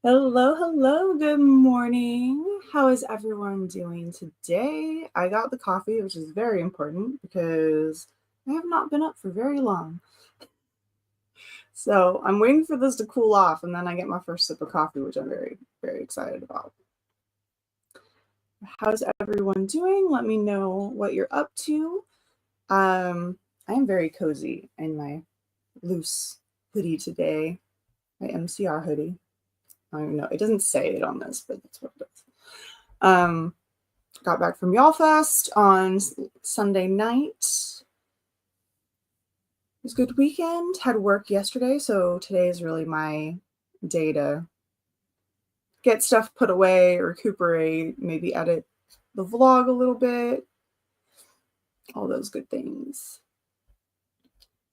Hello, hello, good morning. How is everyone doing today? I got the coffee, which is very important because I have not been up for very long. So I'm waiting for this to cool off and then I get my first sip of coffee, which I'm very, very excited about. How's everyone doing? Let me know what you're up to. I am very cozy in my loose hoodie today, my MCR hoodie. I don't even know. It doesn't say it on this, but that's what it is. Got back from Y'all Fest on Sunday night. It was a good weekend. Had work yesterday, so today is really my day to get stuff put away, recuperate, maybe edit the vlog a little bit. All those good things.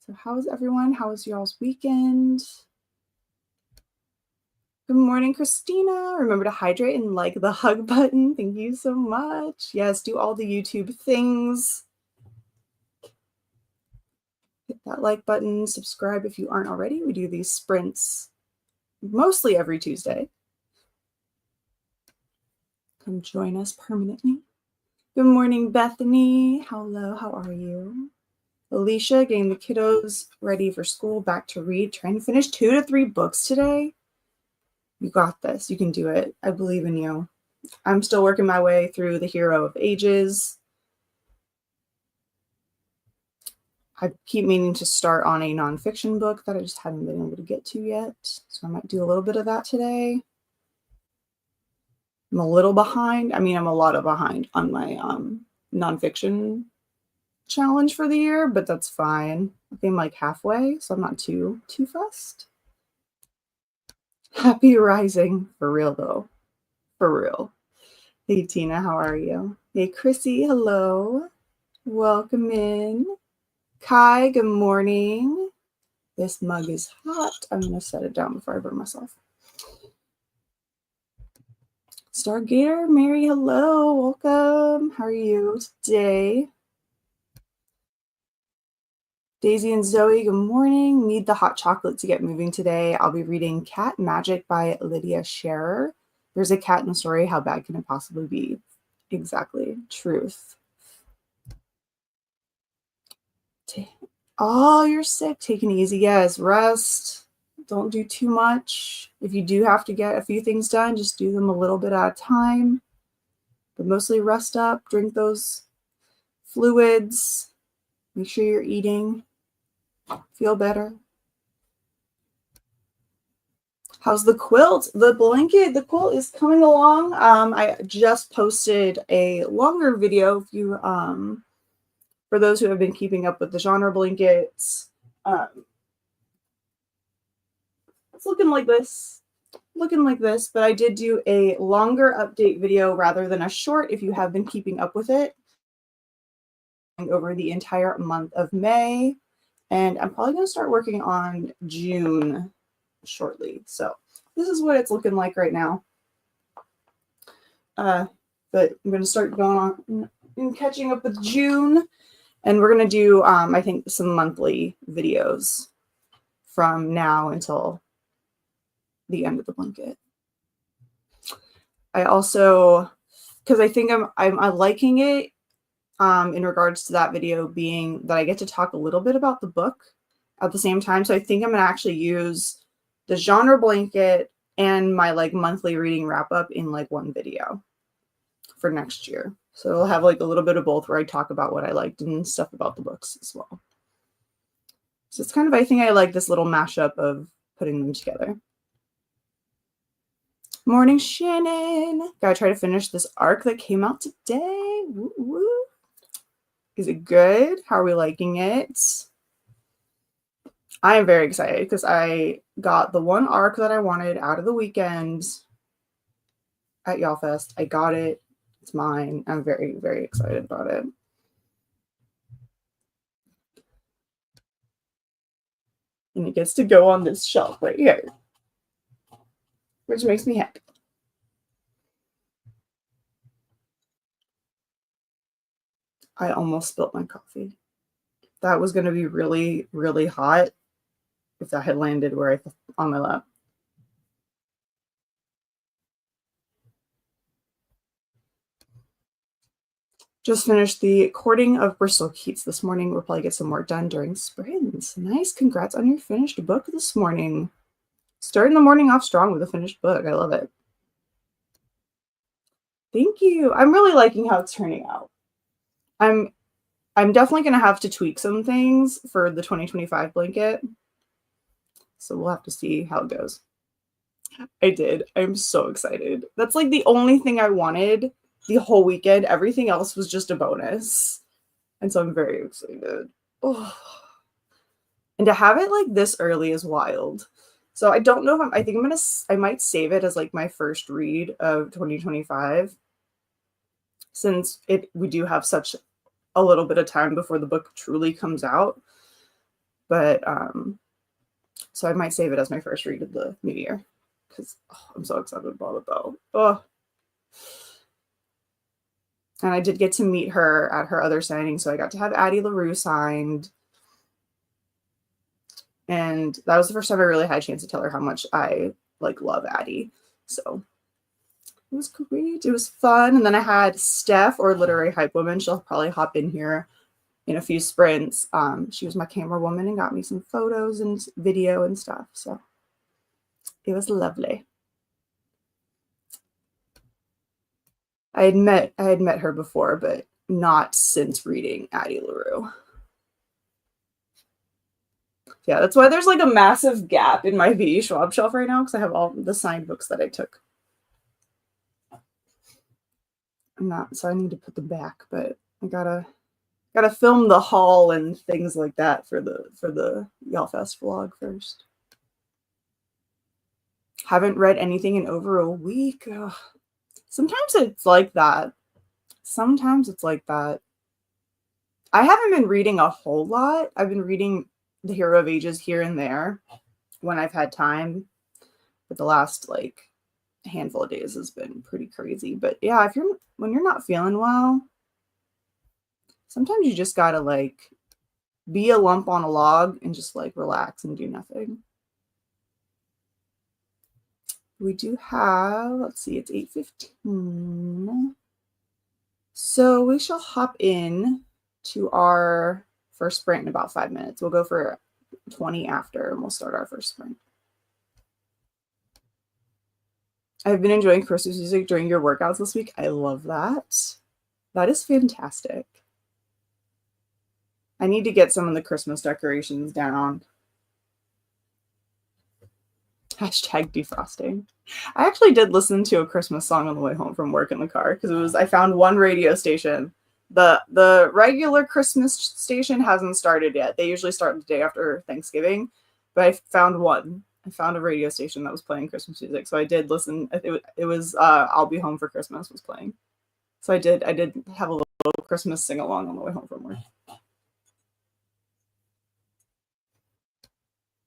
So how's everyone? How was y'all's weekend? Good morning, Christina. Remember to hydrate and like the hug button. Thank you so much. Yes, do all the YouTube things. Hit that like button, subscribe if you aren't already. We do these sprints mostly every Tuesday. Come join us permanently. Good morning, Bethany. Hello, how are you? Alicia, getting the kiddos ready for school, back to read, trying to finish 2 to 3 books today. You got this. You can do it. I believe in you. I'm still working my way through The Hero of Ages. I keep meaning to start on a nonfiction book that I just haven't been able to get to yet. So I might do a little bit of that today. I'm a little behind. I mean, I'm a lot behind on my nonfiction challenge for the year, but that's fine. I think I'm like halfway, so I'm not too fussed. Happy rising. For real, though. For real. Hey, Tina, how are you? Hey, Chrissy, hello. Welcome in. Kai, good morning. This mug is hot. I'm going to set it down before I burn myself. Stargator, Mary, hello. Welcome. How are you today? Daisy and Zoe, good morning. Need the hot chocolate to get moving today. I'll be reading Cat Magic by Lydia Scherer. There's a cat in the story. How bad can it possibly be? Exactly. Truth. Oh, you're sick. Take it easy. Yes, rest. Don't do too much. If you do have to get a few things done, just do them a little bit at a time. But mostly rest up. Drink those fluids. Make sure you're eating. Feel better. How's the quilt? The blanket, the quilt is coming along. I just posted a longer video if you for those who have been keeping up with the genre blankets. It's looking like this. But I did do a longer update video rather than a short if you have been keeping up with it over the entire month of May. And I'm probably going to start working on June shortly. So this is what it's looking like right now. But I'm going to start going on and catching up with June. And we're going to do, I think, some monthly videos from now until the end of the blanket. I also, because I think I'm liking it in regards to that video being that I get to talk a little bit about the book at the same time. So I think I'm going to actually use the genre blanket and my like monthly reading wrap up in like one video for next year. So it'll have like a little bit of both where I talk about what I liked and stuff about the books as well. So it's kind of, I think I like this little mashup of putting them together. Morning, Shannon. Gotta try to finish this arc that came out today. Woo woo. Is it good? How are we liking it? I am very excited because I got the one arc that I wanted out of the weekend at Y'all Fest. I got it. It's mine. I'm very, very excited about it. And it gets to go on this shelf right here, which makes me happy. I almost spilled my coffee. That was going to be really, really hot if that had landed where on my lap. Just finished the Courting of Bristol Keats this morning. We'll probably get some more done during sprints. Nice. Congrats on your finished book this morning. Starting the morning off strong with a finished book. I love it. Thank you. I'm really liking how it's turning out. I'm definitely going to have to tweak some things for the 2025 blanket. So we'll have to see how it goes. I did. I'm so excited. That's like the only thing I wanted the whole weekend. Everything else was just a bonus. And so I'm very excited. Oh. And to have it like this early is wild. So I don't know if I might save it as like my first read of 2025. Since we do have such a little bit of time before the book truly comes out. But so I might save it as my first read of the new year. Because I'm so excited about it though. Oh. And I did get to meet her at her other signing. So I got to have Addie LaRue signed. And that was the first time I really had a chance to tell her how much I like love Addie. So it was great. It was fun. And then I had Steph, or Literary Hype Woman. She'll probably hop in here in a few sprints. She was my camera woman and got me some photos and video and stuff. So it was lovely. I had met her before, but not since reading Addie LaRue. Yeah, that's why there's like a massive gap in my V. Schwab shelf right now, because I have all the signed books that I took. So I need to put them back, but I gotta film the haul and things like that for the Y'all Fest vlog first. Haven't read anything in over a week. Ugh. Sometimes it's like that. I haven't been reading a whole lot. I've been reading The Hero of Ages here and there when I've had time. But the last like handful of days has been pretty crazy. But yeah, when you're not feeling well, sometimes you just gotta like be a lump on a log and just like relax and do nothing. We do have, let's see, it's 8:15. So we shall hop in to our first sprint in about 5 minutes. We'll go for 20 after and we'll start our first sprint. I've been enjoying Christmas music during your workouts this week. I love that. That is fantastic. I need to get some of the Christmas decorations down. Hashtag defrosting. I actually did listen to a Christmas song on the way home from work in the car because I found one radio station. The regular Christmas station hasn't started yet. They usually start the day after Thanksgiving, but I found one. I found a radio station that was playing Christmas music, so I did listen. It was I'll Be Home for Christmas was playing, so I did have a little Christmas sing along on the way home from work.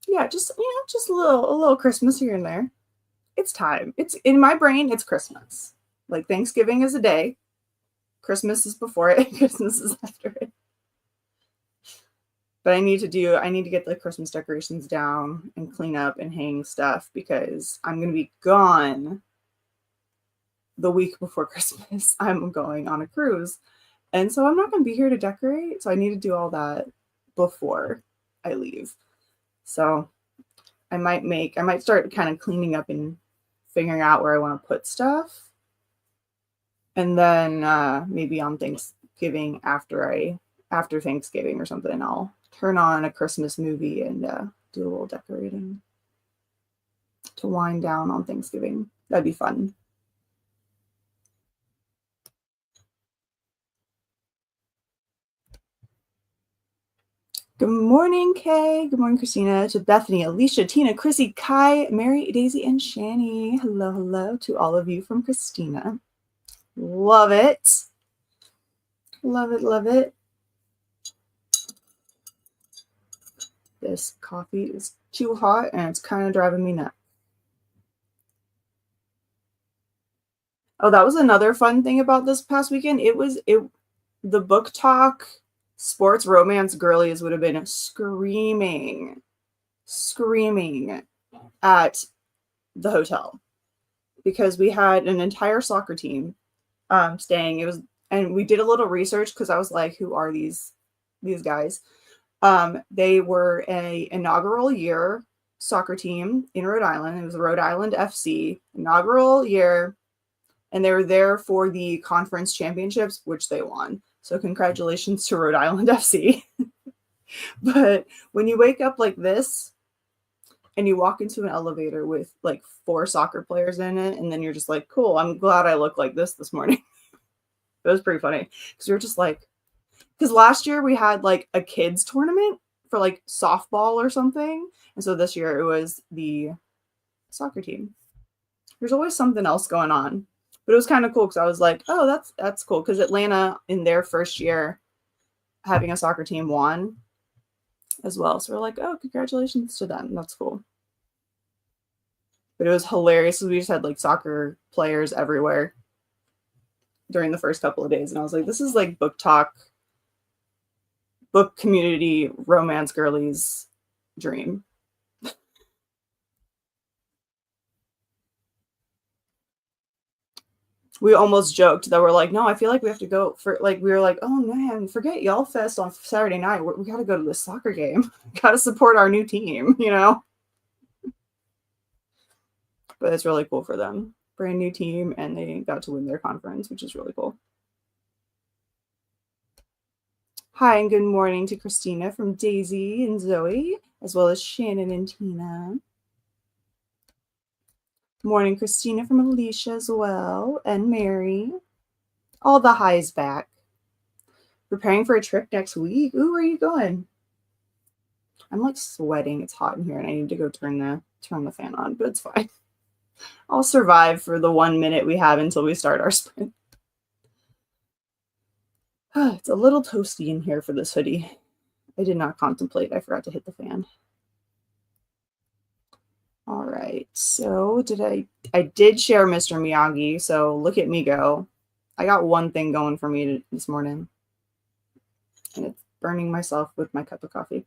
Yeah, just a little Christmas here and there. It's time. It's in my brain. It's Christmas. Like Thanksgiving is a day. Christmas is before it. Christmas is after it. But I need to get the Christmas decorations down and clean up and hang stuff because I'm going to be gone the week before Christmas. I'm going on a cruise. And so I'm not going to be here to decorate. So I need to do all that before I leave. So I might start kind of cleaning up and figuring out where I want to put stuff. And then maybe on Thanksgiving after Thanksgiving or something, I'll turn on a Christmas movie and do a little decorating to wind down on Thanksgiving. That'd be fun. Good morning, Kay. Good morning, Christina. To Bethany, Alicia, Tina, Chrissy, Kai, Mary, Daisy, and Shani. Hello, hello to all of you from Christina. Love it. Love it, love it. This coffee is too hot and it's kind of driving me nuts. Oh, that was another fun thing about this past weekend. The book talk sports romance girlies would have been screaming at the hotel because we had an entire soccer team staying. and we did a little research because I was like, who are these guys? They were a inaugural year soccer team in Rhode Island. It was Rhode Island FC, inaugural year, and they were there for the conference championships, which they won. So congratulations to Rhode Island FC. But when you wake up like this and you walk into an elevator with like 4 soccer players in it, and then you're just like, cool, I'm glad I look like this morning. It was pretty funny because you're just like, because last year we had like a kids tournament for like softball or something. And so this year it was the soccer team. There's always something else going on. But it was kind of cool because I was like, oh, that's cool. Because Atlanta in their first year having a soccer team won as well. So we're like, oh, congratulations to them. That's cool. But it was hilarious because we just had like soccer players everywhere during the first couple of days. And I was like, this is like book talk, book community, romance girlies dream. We almost joked that we're like, no, I feel like we have to go for like, we were like, oh man, forget Y'all Fest on Saturday night. We got to go to this soccer game. Got to support our new team, you know? But it's really cool for them. Brand new team, and they got to win their conference, which is really cool. Hi, and good morning to Christina from Daisy and Zoe, as well as Shannon and Tina. Morning, Christina from Alicia as well, and Mary. All the highs back. Preparing for a trip next week. Ooh, where are you going? I'm like sweating. It's hot in here, and I need to go turn the fan on, but it's fine. I'll survive for the 1 minute we have until we start our sprint. It's a little toasty in here for this hoodie. I did not contemplate. I forgot to hit the fan. All right. So I did share Mr. Miyagi. So look at me go. I got one thing going for me this morning, and it's burning myself with my cup of coffee.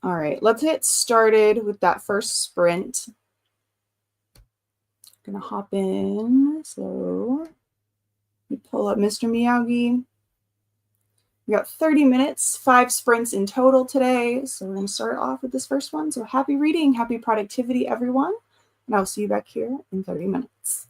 All right, let's get started with that first sprint. I'm gonna hop in. So we pull up Mr. Miyagi. We got 30 minutes, 5 sprints in total today. So we're gonna start off with this first one. So happy reading, happy productivity, everyone. And I'll see you back here in 30 minutes.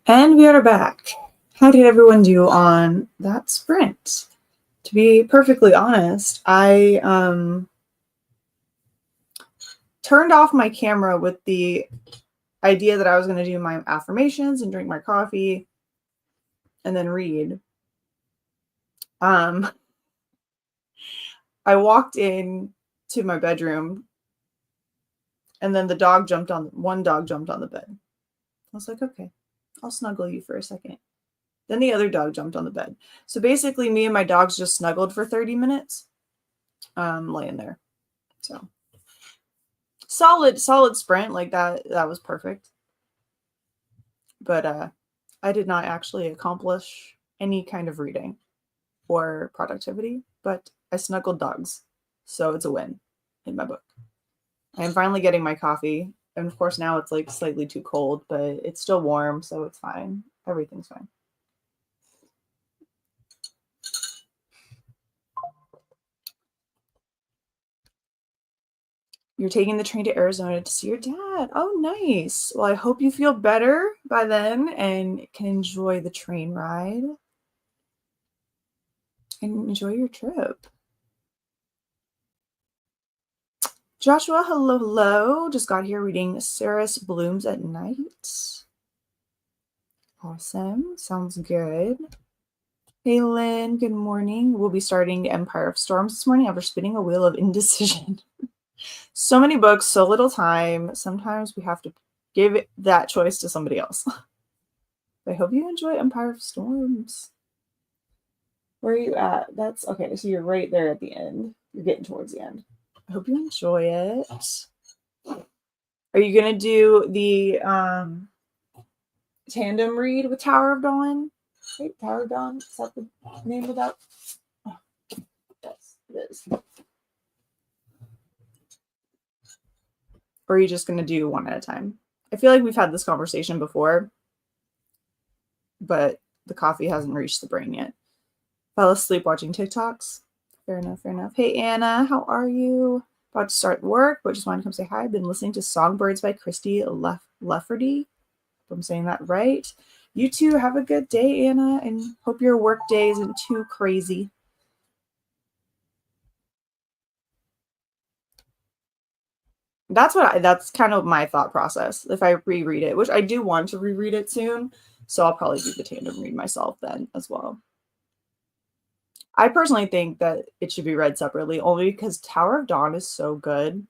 And we are back. How did everyone do on that sprint? To be perfectly honest, I turned off my camera with the idea that I was going to do my affirmations and drink my coffee and then read. I walked in to my bedroom and then one dog jumped on the bed. I was like, okay, I'll snuggle you for a second. Then the other dog jumped on the bed. So basically me and my dogs just snuggled for 30 minutes, laying there. So solid sprint like that. That was perfect. But I did not actually accomplish any kind of reading or productivity, but I snuggled dogs. So it's a win in my book. I am finally getting my coffee. And of course now it's like slightly too cold, but it's still warm, so it's fine. Everything's fine. You're taking the train to Arizona to see your dad. Oh, nice. Well, I hope you feel better by then and can enjoy the train ride and enjoy your trip. Joshua, hello. Just got here reading Ceres Blooms at Night. Awesome. Sounds good. Hey, Lynn, good morning. We'll be starting Empire of Storms this morning after spinning a wheel of indecision. So many books, so little time. Sometimes we have to give that choice to somebody else. I hope you enjoy Empire of Storms. Where are you at? That's okay. So you're right there at the end. You're getting towards the end. I hope you enjoy it. Are you going to do the tandem read with Tower of Dawn? Right? Tower of Dawn? Is that the name of that? Oh, yes, it is. Or are you just going to do one at a time? I feel like we've had this conversation before, but the coffee hasn't reached the brain yet. Fell asleep watching TikToks. Fair enough, fair enough. Hey, Anna, how are you? About to start work, but just wanted to come say hi. I've been listening to Songbirds by Christy Lefferty. If I'm saying that right. You too, have a good day, Anna, and hope your work day isn't too crazy. That's kind of my thought process if I reread it, which I do want to reread it soon. So I'll probably do the tandem read myself then as well. I personally think that it should be read separately only because Tower of Dawn is so good.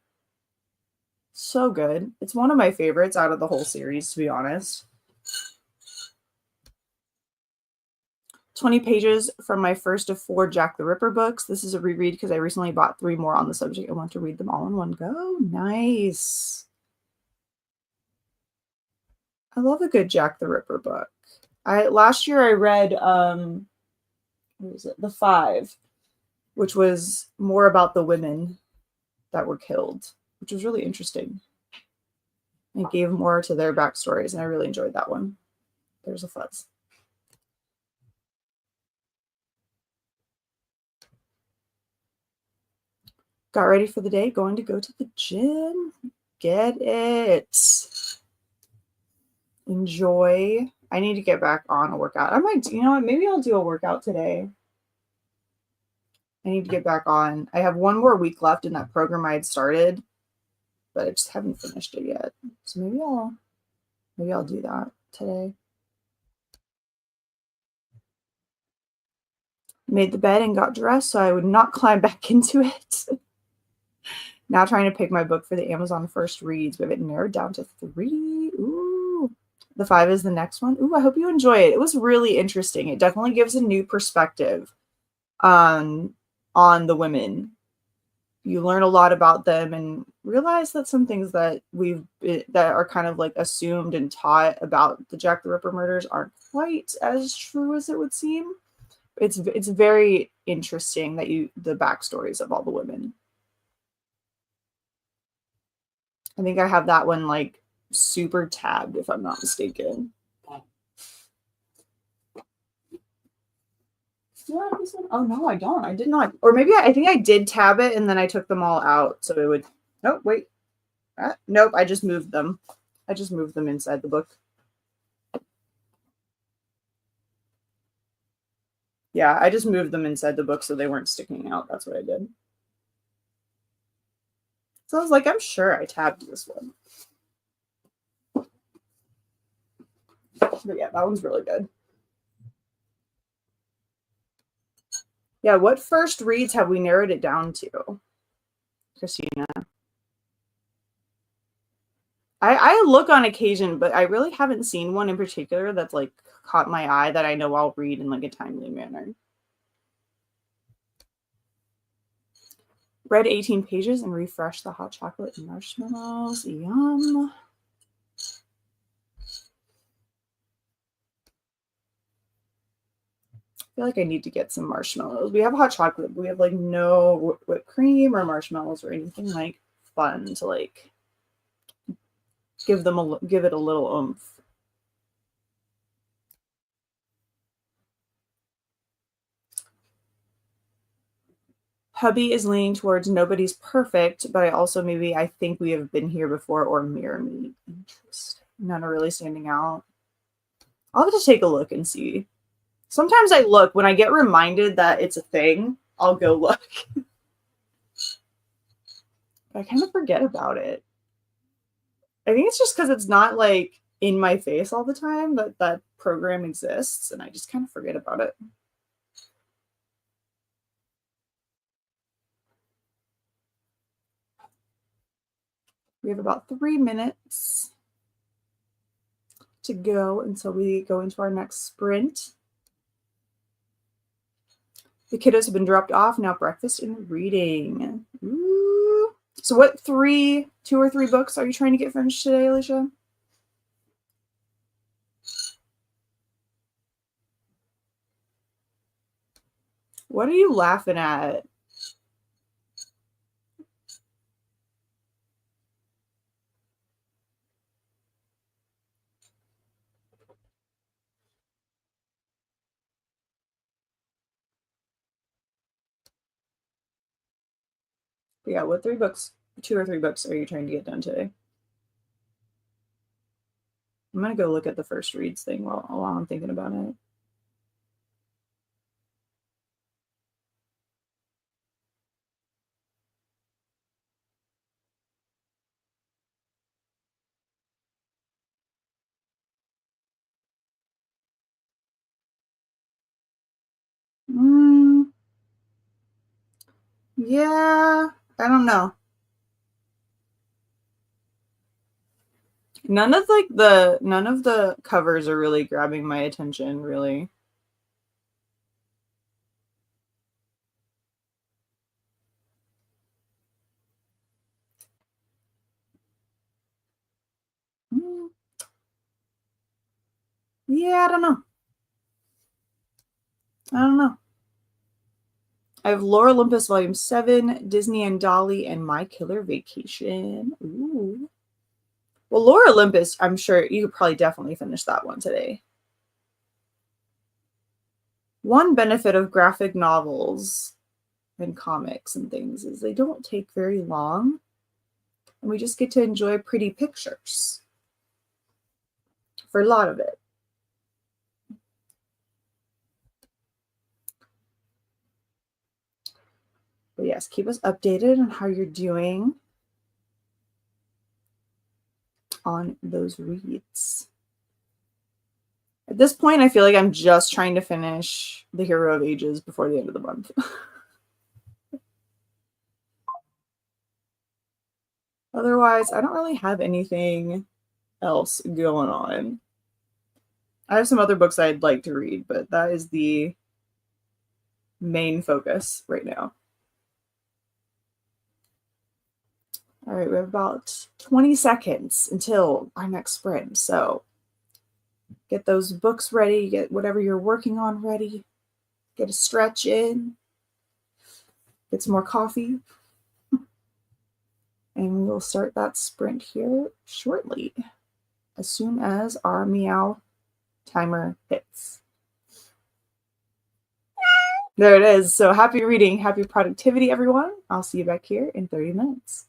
So good. It's one of my favorites out of the whole series, to be honest. 20 pages from my first of 4 Jack the Ripper books. This is a reread because I recently bought 3 more on the subject. I want to read them all in one go. Nice. I love a good Jack the Ripper book. Last year I read what was it? The 5, which was more about the women that were killed, which was really interesting. It gave more to their backstories, and I really enjoyed that one. There's a fuzz. Got ready for the day, going to go to the gym. Get it. Enjoy. I need to get back on a workout. I might, you know what, maybe I'll do a workout today. I need to get back on. I have 1 more week left in that program I had started, but I just haven't finished it yet. So maybe I'll do that today. Made the bed and got dressed so I would not climb back into it. Now trying to pick my book for the Amazon first reads. We have it narrowed down to 3. Ooh. The 5 is the next one. Ooh, I hope you enjoy it. It was really interesting. It definitely gives a new perspective on the women. You learn a lot about them and realize that some things that that are kind of like assumed and taught about the Jack the Ripper murders aren't quite as true as it would seem. It's very interesting that the backstories of all the women. I think I have that one like super tabbed if I'm not mistaken. Do I have this one? Oh no, I don't. I did not. Or maybe I think I did tab it and then I took them all out so it would. Oh wait. Nope. I just moved them. I just moved them inside the book. Yeah, I just moved them inside the book so they weren't sticking out. That's what I did. So I was like, I'm sure I tabbed this one. But yeah, that one's really good. Yeah, what first reads have we narrowed it down to, Christina? I look on occasion, but I really haven't seen one in particular that's like caught my eye that I know I'll read in like a timely manner. Read 18 pages and refresh the hot chocolate and marshmallows. Yum. I feel like I need to get some marshmallows. We have hot chocolate, but we have like no whipped cream or marshmallows or anything like fun to like give it a little oomph. Hubby is leaning towards nobody's perfect, but I think we have been here before or mirror me. Interesting. None are really standing out. I'll have to take a look and see. Sometimes I look when I get reminded that it's a thing, I'll go look. I kind of forget about it. I think it's just because it's not like in my face all the time that that program exists, and I just kind of forget about it. We have about 3 minutes to go until we go into our next sprint. The kiddos have been dropped off. Now breakfast and reading. Ooh. So what two or three books are you trying to get finished today, Alicia? What are you laughing at? Yeah, what two or three books are you trying to get done today? I'm going to go look at the first reads thing while I'm thinking about it. Yeah, I don't know. None of the covers are really grabbing my attention, really. Yeah, I don't know. I don't know. I have Lore Olympus Volume 7, Disney and Dolly, and My Killer Vacation. Ooh. Well, Lore Olympus, I'm sure you could probably definitely finish that one today. One benefit of graphic novels and comics and things is they don't take very long, and we just get to enjoy pretty pictures for a lot of it. But yes, keep us updated on how you're doing on those reads. At this point, I feel like I'm just trying to finish The Hero of Ages before the end of the month. Otherwise, I don't really have anything else going on. I have some other books I'd like to read, but that is the main focus right now. All right, we have about 20 seconds until our next sprint. So get those books ready, get whatever you're working on ready, get a stretch in, get some more coffee, and we'll start that sprint here shortly, as soon as our meow timer hits. There it is. So happy reading, happy productivity, everyone. I'll see you back here in 30 minutes.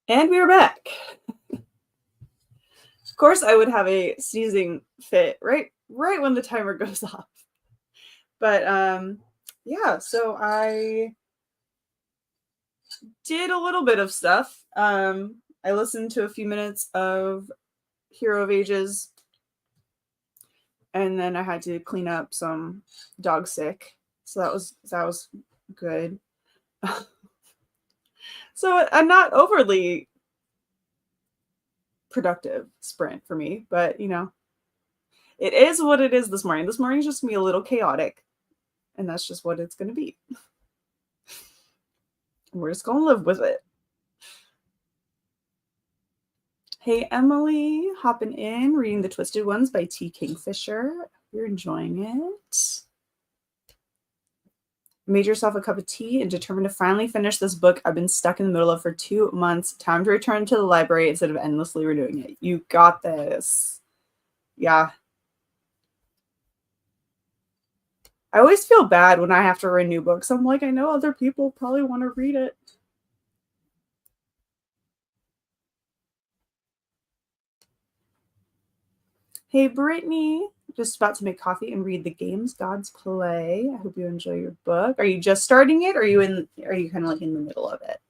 And we are back. Of course, I would have a sneezing fit right when the timer goes off. But yeah, so I did a little bit of stuff. I listened to a few minutes of Hero of Ages, and then I had to clean up some dog sick. So that was good. So a not overly productive sprint for me, but you know, it is what it is this morning. This morning's just gonna be a little chaotic, and that's just what it's gonna be. And we're just gonna live with it. Hey Emily, hopping in, reading The Twisted Ones by T. Kingfisher. You're enjoying it. Made yourself a cup of tea and determined to finally finish this book I've been stuck in the middle of for 2 months. Time to return to the library instead of endlessly renewing it. You got this. Yeah. I always feel bad when I have to renew books. I'm like, I know other people probably want to read it. Hey, Brittany. Just about to make coffee and read The Games Gods Play. I hope you enjoy your book. Are you just starting it, or are you kind of like in the middle of it?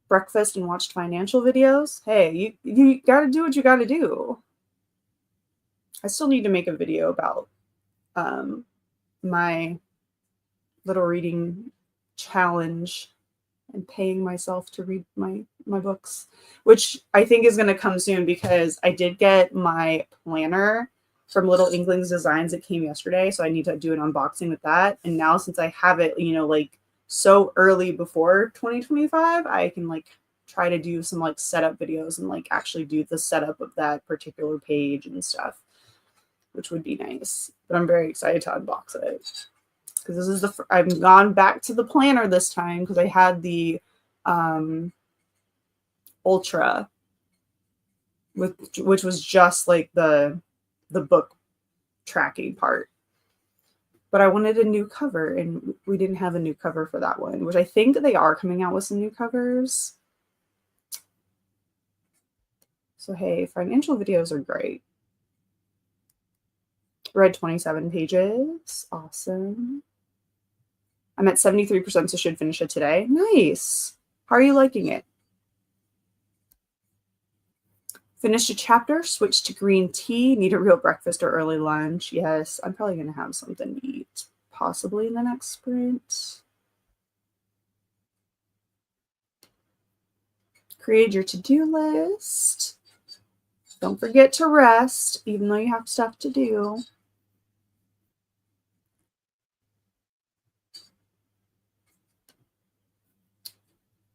Breakfast and watched financial videos. Hey, you got to do what you got to do. I still need to make a video about my little reading challenge and paying myself to read my books, which I think is going to come soon because I did get my planner from Little Inklings Designs. It came yesterday, so I need to do an unboxing with that. And now since I have it, you know, like so early before 2025, I can like try to do some like setup videos and like actually do the setup of that particular page and stuff, which would be nice. But I'm very excited to unbox it because this is I've gone back to the planner this time because I had the Ultra, which was just like the book tracking part. But I wanted a new cover, and we didn't have a new cover for that one, which I think they are coming out with some new covers. So hey, financial videos are great. Read 27 pages. Awesome. I'm at 73%, so should finish it today. Nice. How are you liking it? Finished a chapter, switched to green tea, need a real breakfast or early lunch. Yes, I'm probably going to have something to eat, possibly in the next sprint. Create your to-do list. Don't forget to rest, even though you have stuff to do.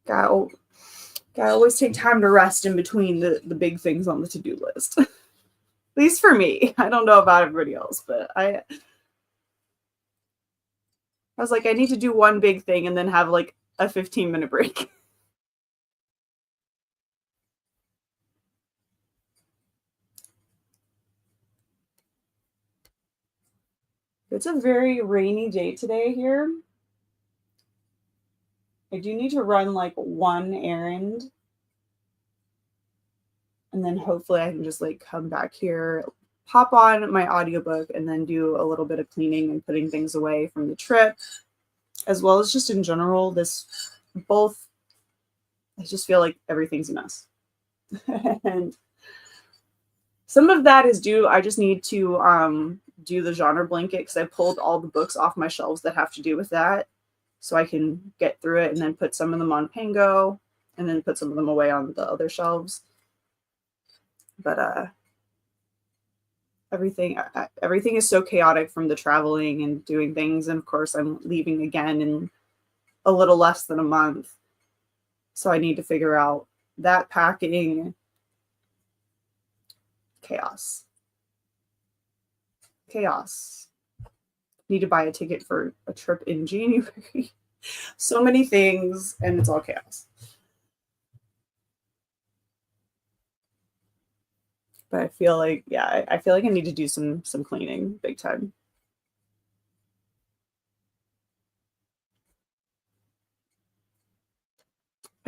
Gotta always take time to rest in between the big things on the to-do list. At least for me. I don't know about everybody else, but I was like, I need to do one big thing and then have like a 15-minute break. It's a very rainy day today here. I do need to run like one errand. And then hopefully I can just like come back here, pop on my audiobook, and then do a little bit of cleaning and putting things away from the trip, as well as just in general, I just feel like everything's a mess. And some of that is due, I just need to do the genre blanket because I pulled all the books off my shelves that have to do with that. So I can get through it and then put some of them on Pango and then put some of them away on the other shelves. But everything is so chaotic from the traveling and doing things. And of course, I'm leaving again in a little less than a month. So I need to figure out that packing chaos. Need to buy a ticket for a trip in January. So many things, and it's all chaos. But I feel like, yeah, I feel like I need to do some cleaning big time.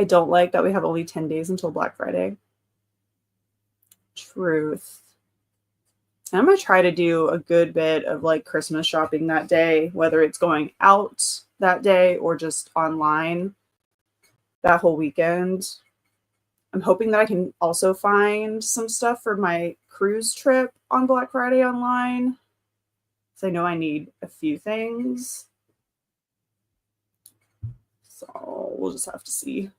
I don't like that we have only 10 days until Black Friday. Truth. I'm going to try to do a good bit of like Christmas shopping that day, whether it's going out that day or just online that whole weekend. I'm hoping that I can also find some stuff for my cruise trip on Black Friday online. So I know I need a few things. So we'll just have to see.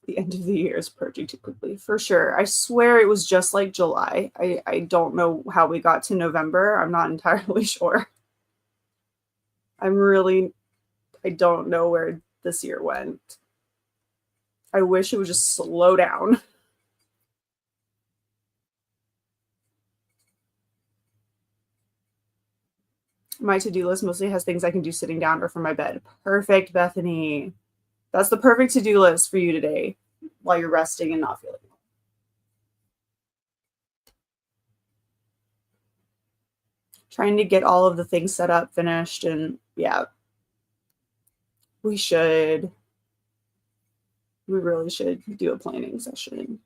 The end of the year is approaching too quickly, for sure. I swear it was just like July. I don't know how we got to November. I'm not entirely sure. I don't know where this year went. I wish it would just slow down. My to-do list mostly has things I can do sitting down or from my bed. Perfect, Bethany. That's the perfect to-do list for you today while you're resting and not feeling well. Trying to get all of the things set up, finished, and yeah. We really should do a planning session.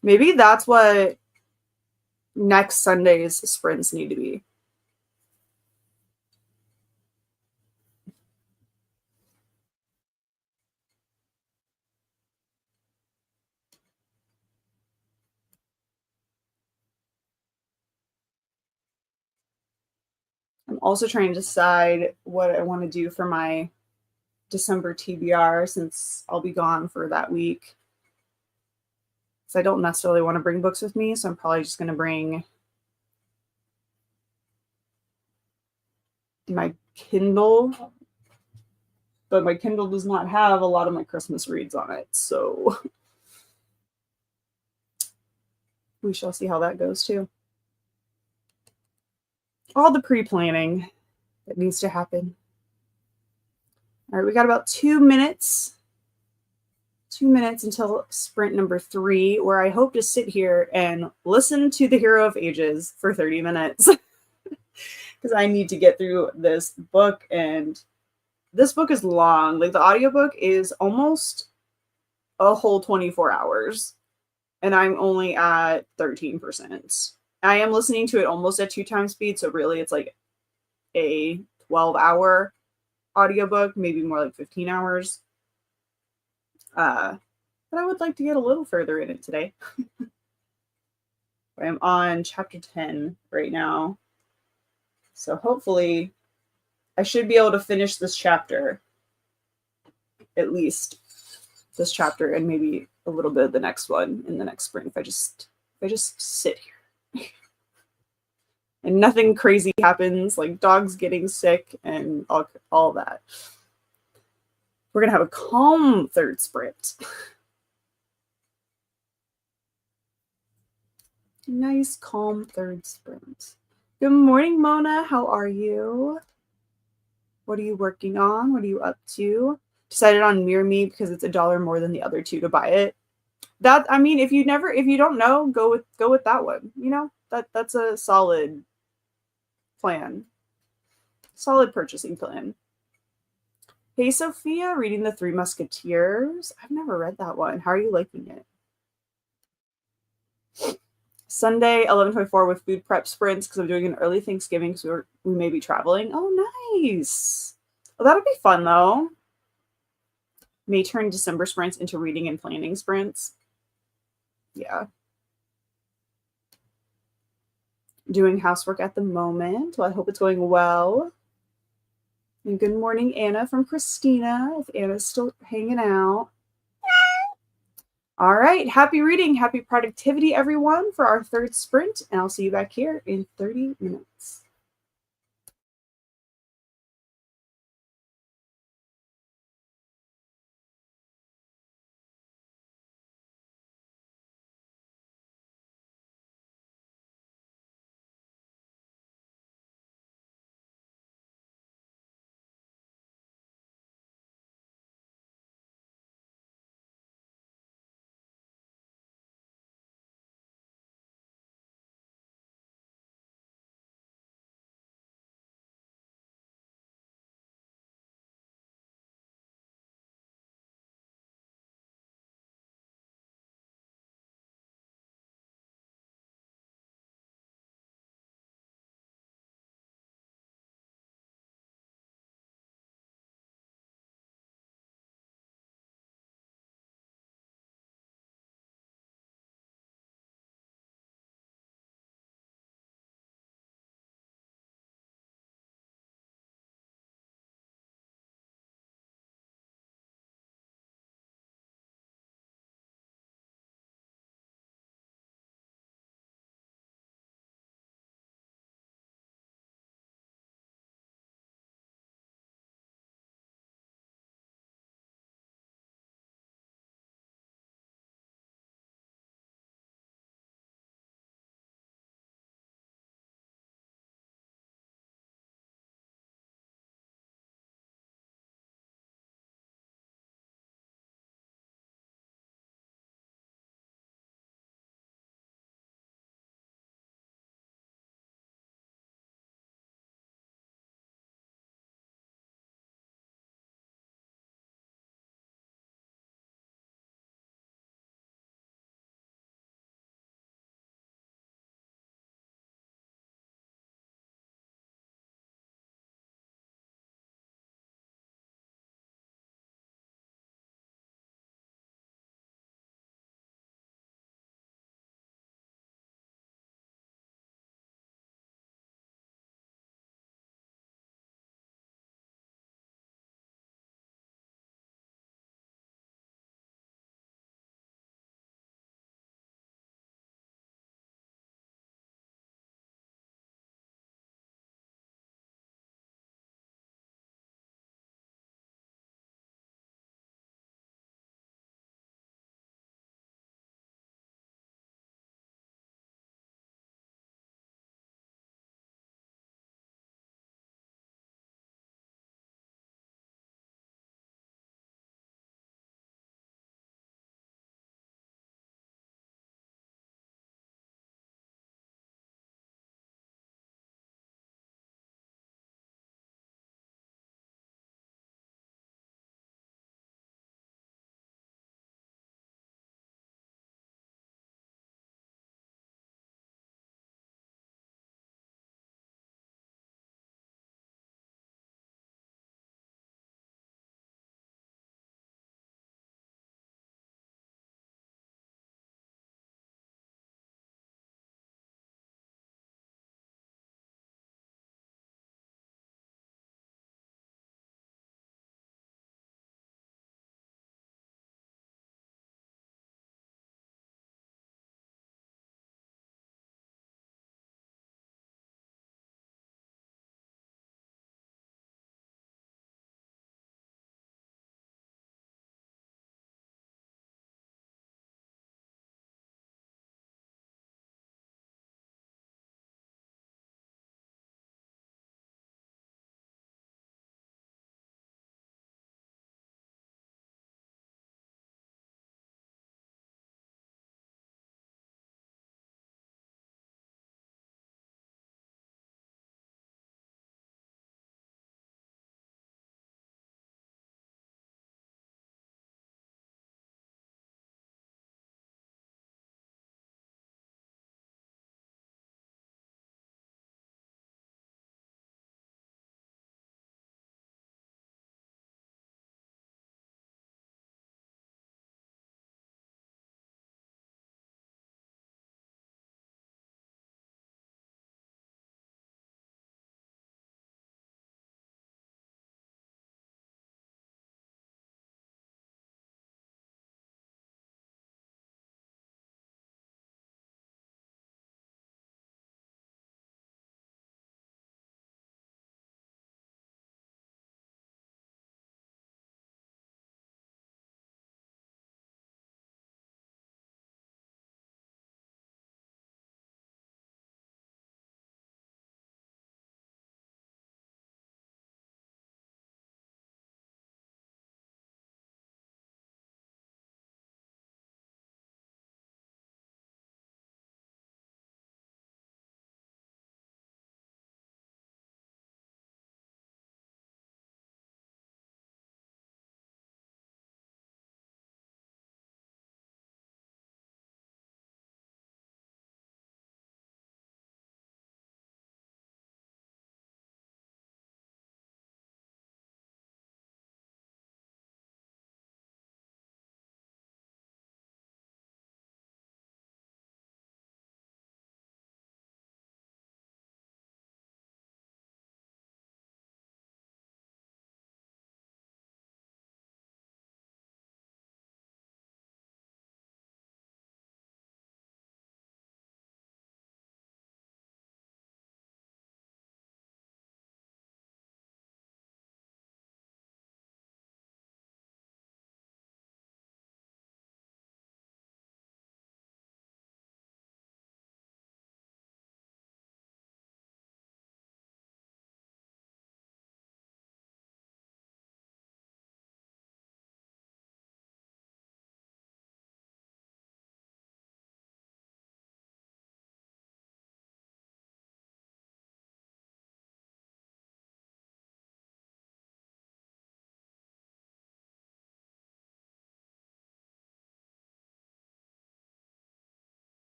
Maybe that's what next Sunday's sprints need to be. I'm also trying to decide what I want to do for my December TBR since I'll be gone for that week. So I don't necessarily want to bring books with me, so I'm probably just going to bring my Kindle. But my Kindle does not have a lot of my Christmas reads on it, so we shall see how that goes too. All the pre-planning that needs to happen. All right, we got about 2 minutes. 2 minutes until sprint number 3, where I hope to sit here and listen to The Hero of Ages for 30 minutes. Because I need to get through this book, and this book is long. Like, the audiobook is almost a whole 24 hours, and I'm only at 13%. I am listening to it almost at 2 times speed, so really it's like a 12-hour audiobook, maybe more like 15 hours. But I would like to get a little further in it today. I'm on chapter 10 right now. So hopefully I should be able to finish this chapter, at least this chapter, and maybe a little bit of the next one in the next sprint if I just sit here. And nothing crazy happens, like dogs getting sick and all that. We're going to have a calm third sprint. Nice, calm third sprint. Good morning, Mona. How are you? What are you working on? What are you up to? Decided on Mirror Me because it's $1 more than the other 2 to buy it. That, I mean, if you don't know, go with that one. You know, that's a solid plan. Solid purchasing plan. Hey, Sophia, reading The Three Musketeers. I've never read that one. How are you liking it? Sunday, 11:24 with food prep sprints because I'm doing an early Thanksgiving because we may be traveling. Oh, nice. Well, that'll be fun, though. May turn December sprints into reading and planning sprints. Yeah. Doing housework at the moment. Well, I hope it's going well. And good morning, Anna from Christina, if Anna's still hanging out. All right. Happy reading. Happy productivity, everyone, for our third sprint. And I'll see you back here in 30 minutes.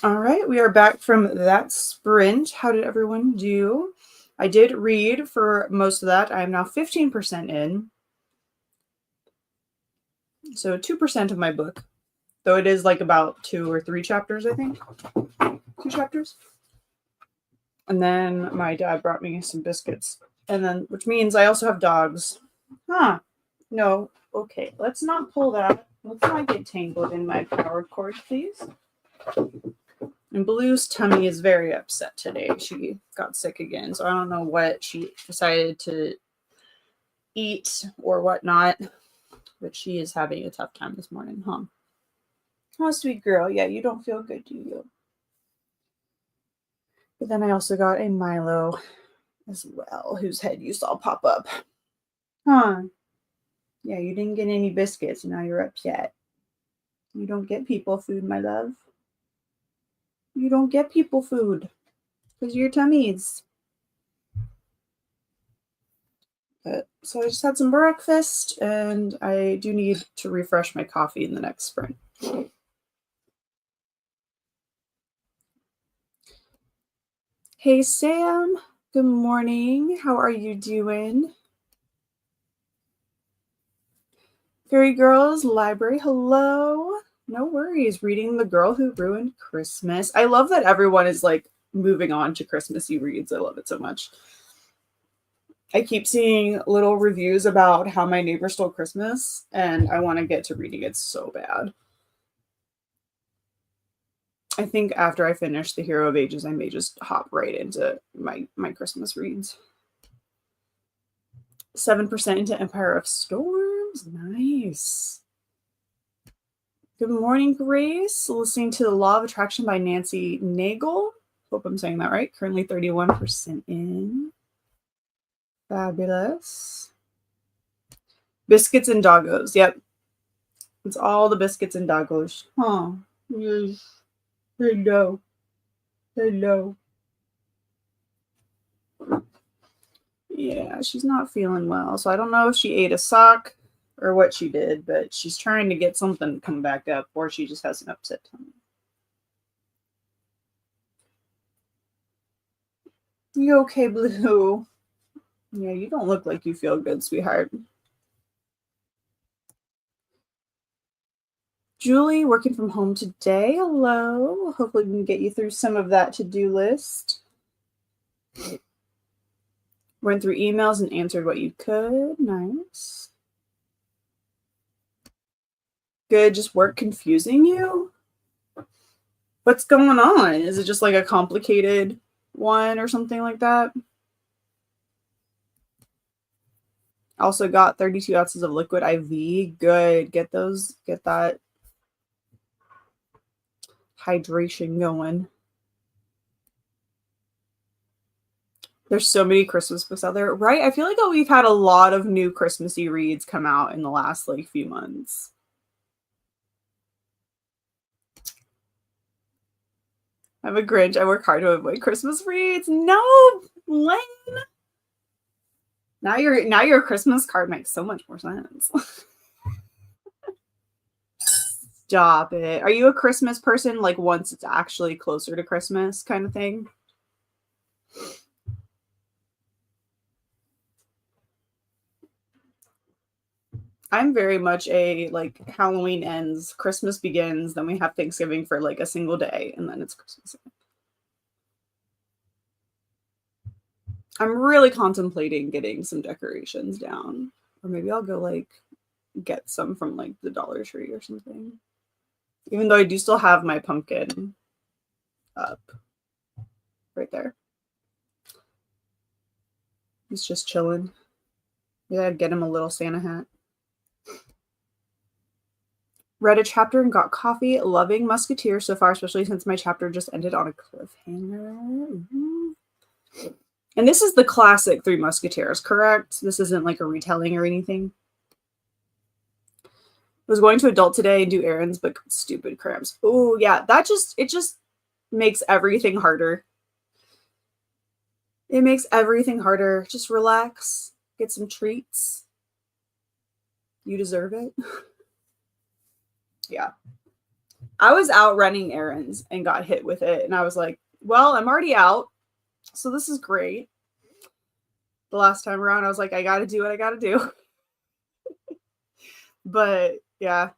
All right, we are back from that sprint. How did everyone do? I did read for most of that. I am now 15% in. So 2% of my book, though it is like about 2 or 3 chapters, I think. 2 chapters. And then my dad brought me some biscuits. And then, which means I also have dogs. Huh. No. Okay, let's not pull that. Let's not get tangled in my power cord, please. And Blue's tummy is very upset today. She got sick again, so I don't know what she decided to eat or whatnot, but she is having a tough time this morning, huh? Oh, sweet girl. Yeah, you don't feel good, do you? But then I also got a Milo as well, whose head you saw pop up. Huh. Yeah, you didn't get any biscuits, and now you're upset. You don't get people food, my love. You don't get people food because of your tummies. But, so I just had some breakfast, and I do need to refresh my coffee in the next sprint. Hey, Sam. Good morning. How are you doing? Fairy Girls Library. Hello. No worries. Reading The Girl Who Ruined Christmas. I love that everyone is like moving on to Christmassy reads. I love it so much. I keep seeing little reviews about How My Neighbor Stole Christmas, and I want to get to reading it so bad. I think after I finish The Hero of Ages, I may just hop right into my Christmas reads. 7% into Empire of Storms. Nice. Good morning, Grace. Listening to The Law of Attraction by Nancy Nagel. Hope I'm saying that right. Currently 31% in. Fabulous. Biscuits and doggos. Yep. It's all the biscuits and doggos. Huh. Yes. Hello. Hello. Yeah, she's not feeling well. So I don't know if she ate a sock or what she did, but she's trying to get something to come back up, or she just has an upset tummy. You okay, Blue? Yeah, you don't look like you feel good, sweetheart. Julie, working from home today. Hello. Hopefully we can get you through some of that to-do list. Went through emails and answered what you could. Nice. Good. Just work confusing you? What's going on? Is it just like a complicated one or something like that? Also got 32 ounces of liquid IV. Good. Get that hydration going. There's so many Christmas books out there, right? I feel like we've had a lot of new Christmassy reads come out in the last like few months. I'm a Grinch. I work hard to avoid Christmas reads. No, Lynn. Now your Christmas card makes so much more sense. Stop it. Are you a Christmas person, like once it's actually closer to Christmas kind of thing? I'm very much a like Halloween ends, Christmas begins, then we have Thanksgiving for like a single day, and then it's Christmas. I'm really contemplating getting some decorations down, or maybe I'll go like get some from like the Dollar Tree or something. Even though I do still have my pumpkin up right there. He's just chilling. Yeah, I'd get him a little Santa hat. Read a chapter and got coffee. Loving Musketeer so far, especially since my chapter just ended on a cliffhanger. And this is the classic Three Musketeers, correct? This isn't like a retelling or anything. I was going to adult today and do errands, but stupid cramps. Oh yeah, it just makes everything harder. It makes everything harder. Just relax, get some treats. You deserve it. Yeah. I was out running errands and got hit with it. And I was like, well, I'm already out. So this is great. The last time around, I was like, I got to do what I got to do. But yeah.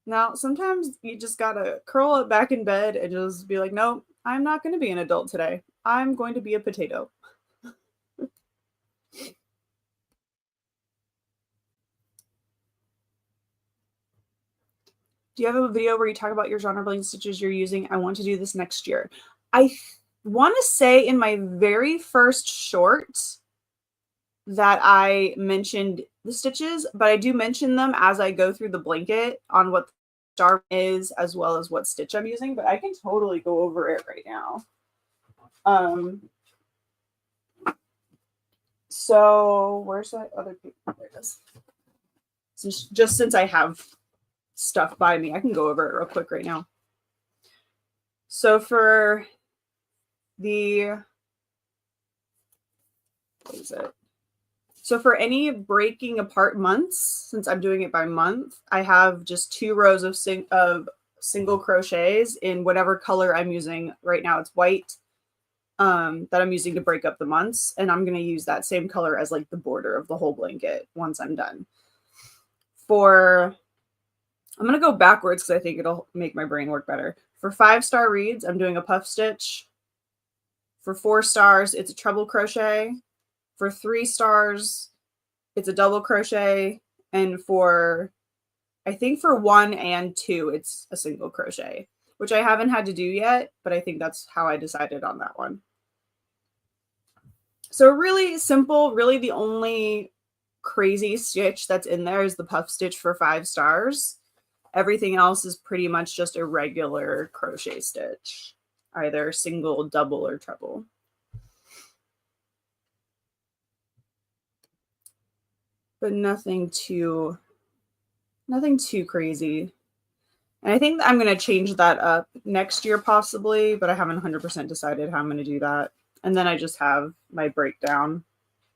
Now, sometimes you just got to curl up back in bed and just be like, no, I'm not going to be an adult today. I'm going to be a potato. Do you have a video where you talk about your genre blending stitches you're using? I want to do this next year. I want to say in my very first short that I mentioned the stitches, but I do mention them as I go through the blanket on what the star is as well as what stitch I'm using, but I can totally go over it right now. So where's that other paper? There it is. Just since I have stuff by me, I can go over it real quick right now. So for the, what is it? So for any breaking apart months, since I'm doing it by month, I have just 2 rows of single crochets in whatever color I'm using. Right now it's white that I'm using to break up the months. And I'm going to use that same color as like the border of the whole blanket once I'm done. I'm going to go backwards because I think it'll make my brain work better. For 5-star reeds, I'm doing a puff stitch. For 4 stars, it's a treble crochet. For 3 stars, it's a double crochet. And I think for 1 and 2, it's a single crochet, which I haven't had to do yet, but I think that's how I decided on that one. So really simple, really the only crazy stitch that's in there is the puff stitch for 5 stars. Everything else is pretty much just a regular crochet stitch, either single, double, or treble. But nothing too crazy. And I think I'm going to change that up next year possibly, but I haven't 100% decided how I'm going to do that. And then I just have my breakdown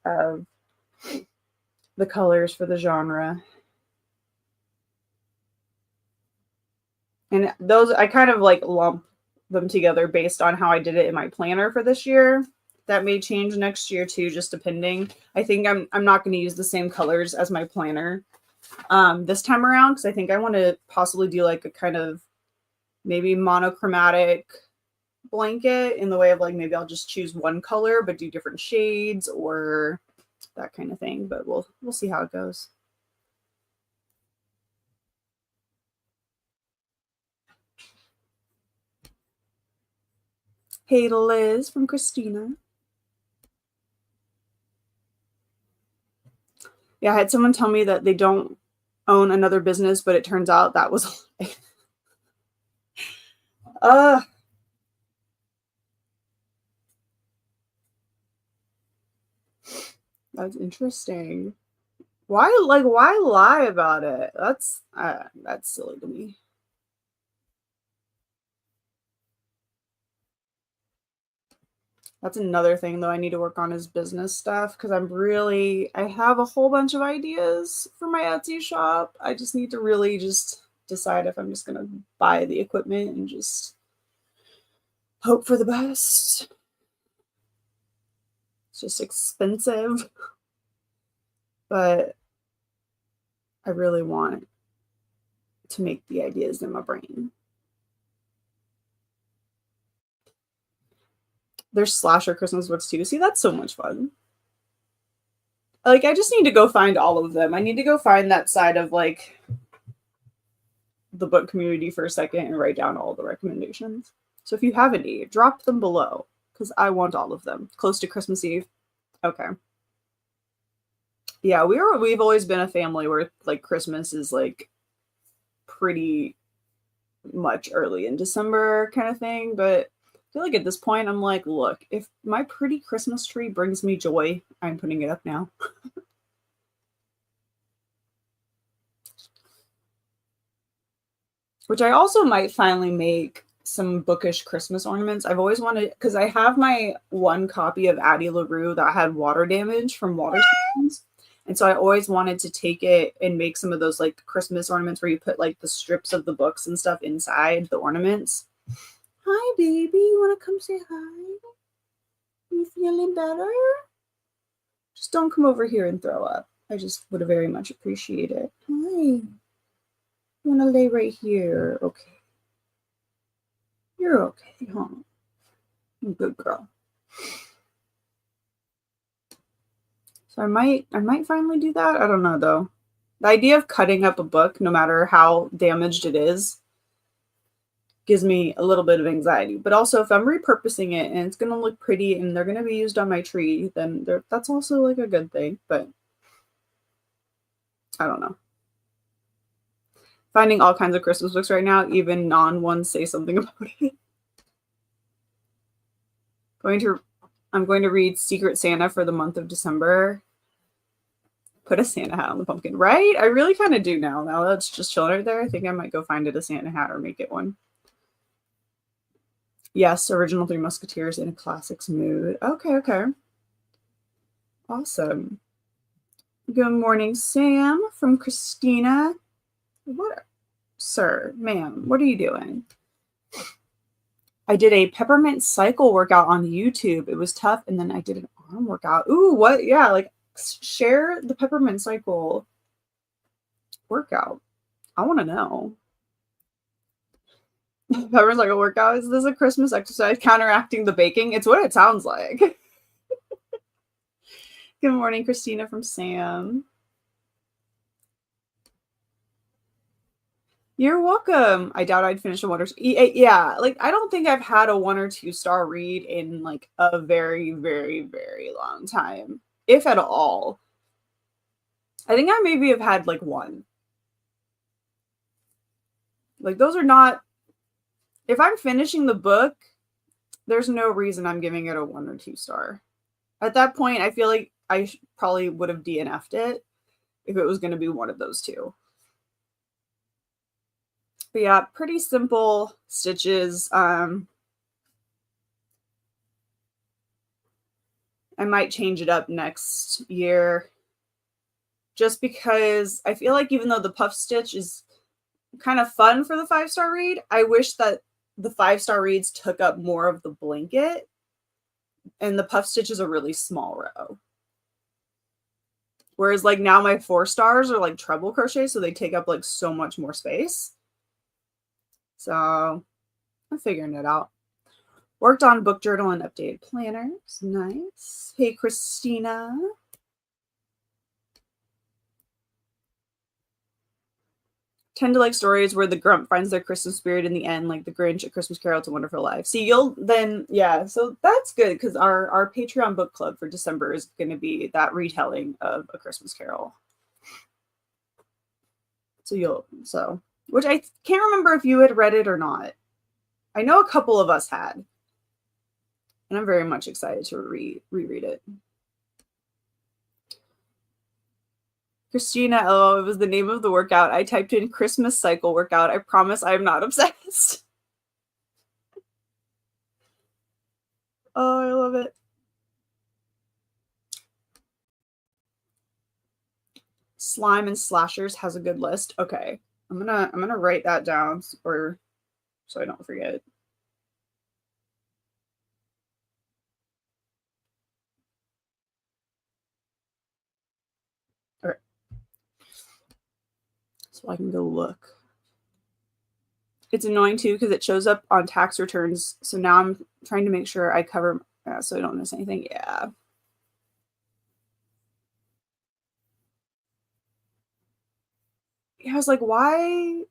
of the colors for the genre. And those, I kind of like lump them together based on how I did it in my planner for this year. That may change next year too, just depending. I think I'm not going to use the same colors as my planner this time around, because I think I want to possibly do like a kind of maybe monochromatic blanket in the way of like maybe I'll just choose one color but do different shades or that kind of thing. But we'll see how it goes. Hey Liz from Christina. Yeah, I had someone tell me that they don't own another business, but it turns out that was that's interesting. Why lie about it? That's silly to me. That's another thing though I need to work on is business stuff, because I have a whole bunch of ideas for my Etsy shop. I just need to really just decide if I'm just going to buy the equipment and just hope for the best. It's just expensive, but I really want to make the ideas in my brain. There's slasher Christmas books too. See, that's so much fun. Like, I just need to go find all of them. I need to go find that side of like the book community for a second and write down all the recommendations. So if you have any, drop them below because I want all of them. Close to Christmas Eve. Okay. Yeah, we've always been a family where like Christmas is like pretty much early in December kind of thing, but I feel like at this point, I'm like, look, if my pretty Christmas tree brings me joy, I'm putting it up now. Which I also might finally make some bookish Christmas ornaments. I've always wanted, because I have my one copy of Addie LaRue that had water damage from water stones. And so I always wanted to take it and make some of those like Christmas ornaments where you put like the strips of the books and stuff inside the ornaments. Hi, baby. You want to come say hi? You feeling better? Just don't come over here and throw up. I just would very much appreciate it. Hi. You want to lay right here? Okay. You're okay, huh? Good girl. So I might finally do that. I don't know though. The idea of cutting up a book, no matter how damaged it is, gives me a little bit of anxiety. But also if I'm repurposing it and it's going to look pretty and they're going to be used on my tree, then that's also like a good thing. But I don't know. Finding all kinds of Christmas books right now, even non-ones say something about it. I'm going to read Secret Santa for the month of December. Put a Santa hat on the pumpkin, right? I really kind of do now. Now that it's just chilling right there, I think I might go find it a Santa hat or make it one. Yes, original Three Musketeers in a classics mood. Okay. Awesome. Good morning, Sam from Christina. What, sir, ma'am, what are you doing? I did a peppermint cycle workout on YouTube. It was tough. And then I did an arm workout. Ooh, what? Yeah, like share the peppermint cycle workout. I want to know. Peppermint cycle workout. Is this a Christmas exercise counteracting the baking? It's what it sounds like. Good morning, Christina from Sam. You're welcome. I doubt I'd finish a 1 or 2. Yeah, like I don't think I've had a 1 or 2 star read in like a very, very, very long time, if at all. I think I maybe have had like 1. Like those are not. If I'm finishing the book, there's no reason I'm giving it a 1 or 2 star. At that point, I feel like I probably would have DNF'd it if it was going to be one of those 2. But yeah, pretty simple stitches. I might change it up next year just because I feel like even though the puff stitch is kind of fun for the 5-star read, I wish that the 5-star reads took up more of the blanket and the puff stitch is a really small row. Whereas like now my 4 stars are like treble crochet, so they take up like so much more space. So I'm figuring it out. Worked on book journal and updated planners. Nice. Hey, Christina. Tend to like stories where the grump finds their Christmas spirit in the end, like the Grinch, A Christmas Carol, It's a Wonderful Life. See, you'll then, yeah, so that's good because our Patreon book club for December is going to be that retelling of A Christmas Carol. So which I can't remember if you had read it or not. I know a couple of us had. And I'm very much excited to reread it. Christina, oh, it was the name of the workout. I typed in Christmas cycle workout. I promise I'm not obsessed. Oh, I love it. Slime and Slashers has a good list. Okay. I'm gonna write that down so I don't forget. All right. So I can go look. It's annoying too because it shows up on tax returns. So now I'm trying to make sure I cover so I don't miss anything. Yeah. I was like, why?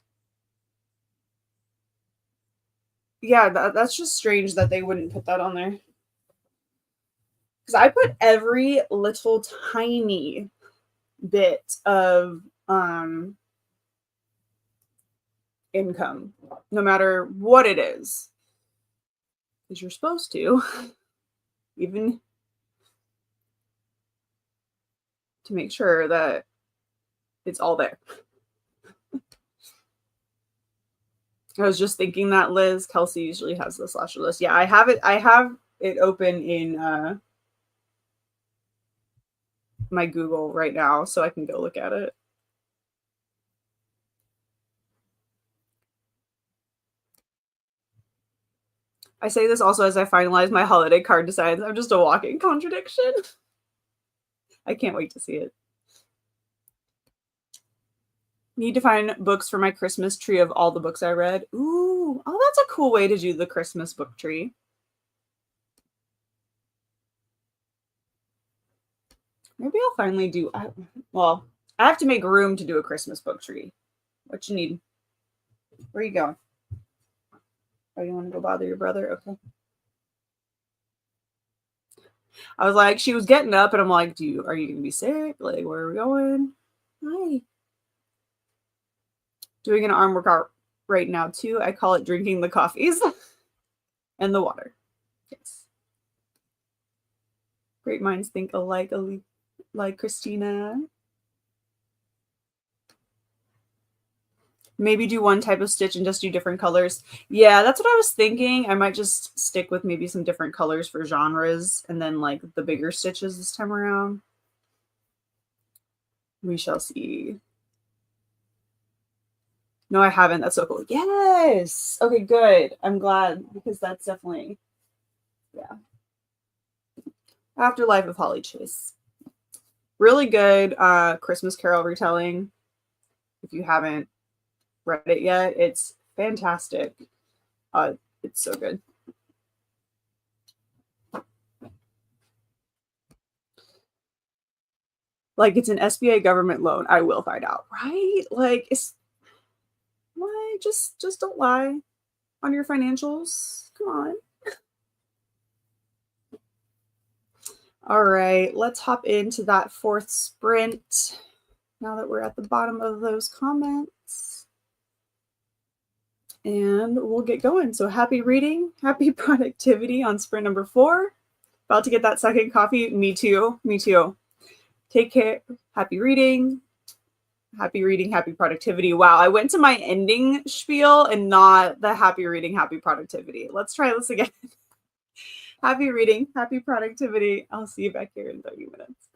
Yeah, that's just strange that they wouldn't put that on there. Because I put every little tiny bit of income, no matter what it is. Because you're supposed to, even to make sure that it's all there. I was just thinking that, Liz. Kelsey usually has the slasher list. Yeah, I have it open in my Google right now so I can go look at it. I say this also as I finalize my holiday card designs. I'm just a walking contradiction. I can't wait to see it. Need to find books for my Christmas tree of all the books I read. Ooh, oh, that's a cool way to do the Christmas book tree. Maybe I'll finally do, well, I have to make room to do a Christmas book tree. What you need? Where are you going? Oh, you want to go bother your brother? Okay. I was like, she was getting up, and I'm like, are you gonna be sick? Like, where are we going? Hi. Doing an arm workout right now too. I call it drinking the coffees and the water. Yes. Great minds think alike, like Christina. Maybe do one type of stitch and just do different colors. Yeah, that's what I was thinking. I might just stick with maybe some different colors for genres and then like the bigger stitches this time around. We shall see. No, I haven't. That's so cool. Yes. Okay, good. I'm glad because that's definitely, yeah. Afterlife of Holly Chase. Really good Christmas Carol retelling. If you haven't read it yet, it's fantastic. It's so good. Like it's an SBA government loan. I will find out, right? Like it's why just don't lie on your financials. Come on. All right, let's hop into that fourth sprint now that we're at the bottom of those comments. And we'll get going. So happy reading, happy productivity on sprint number 4. About to get that second coffee. Me too. Me too. Take care. Happy reading, happy productivity. Wow, I went to my ending spiel and not the happy reading, happy productivity. Let's try this again. Happy reading, happy productivity. I'll see you back here in 30 minutes.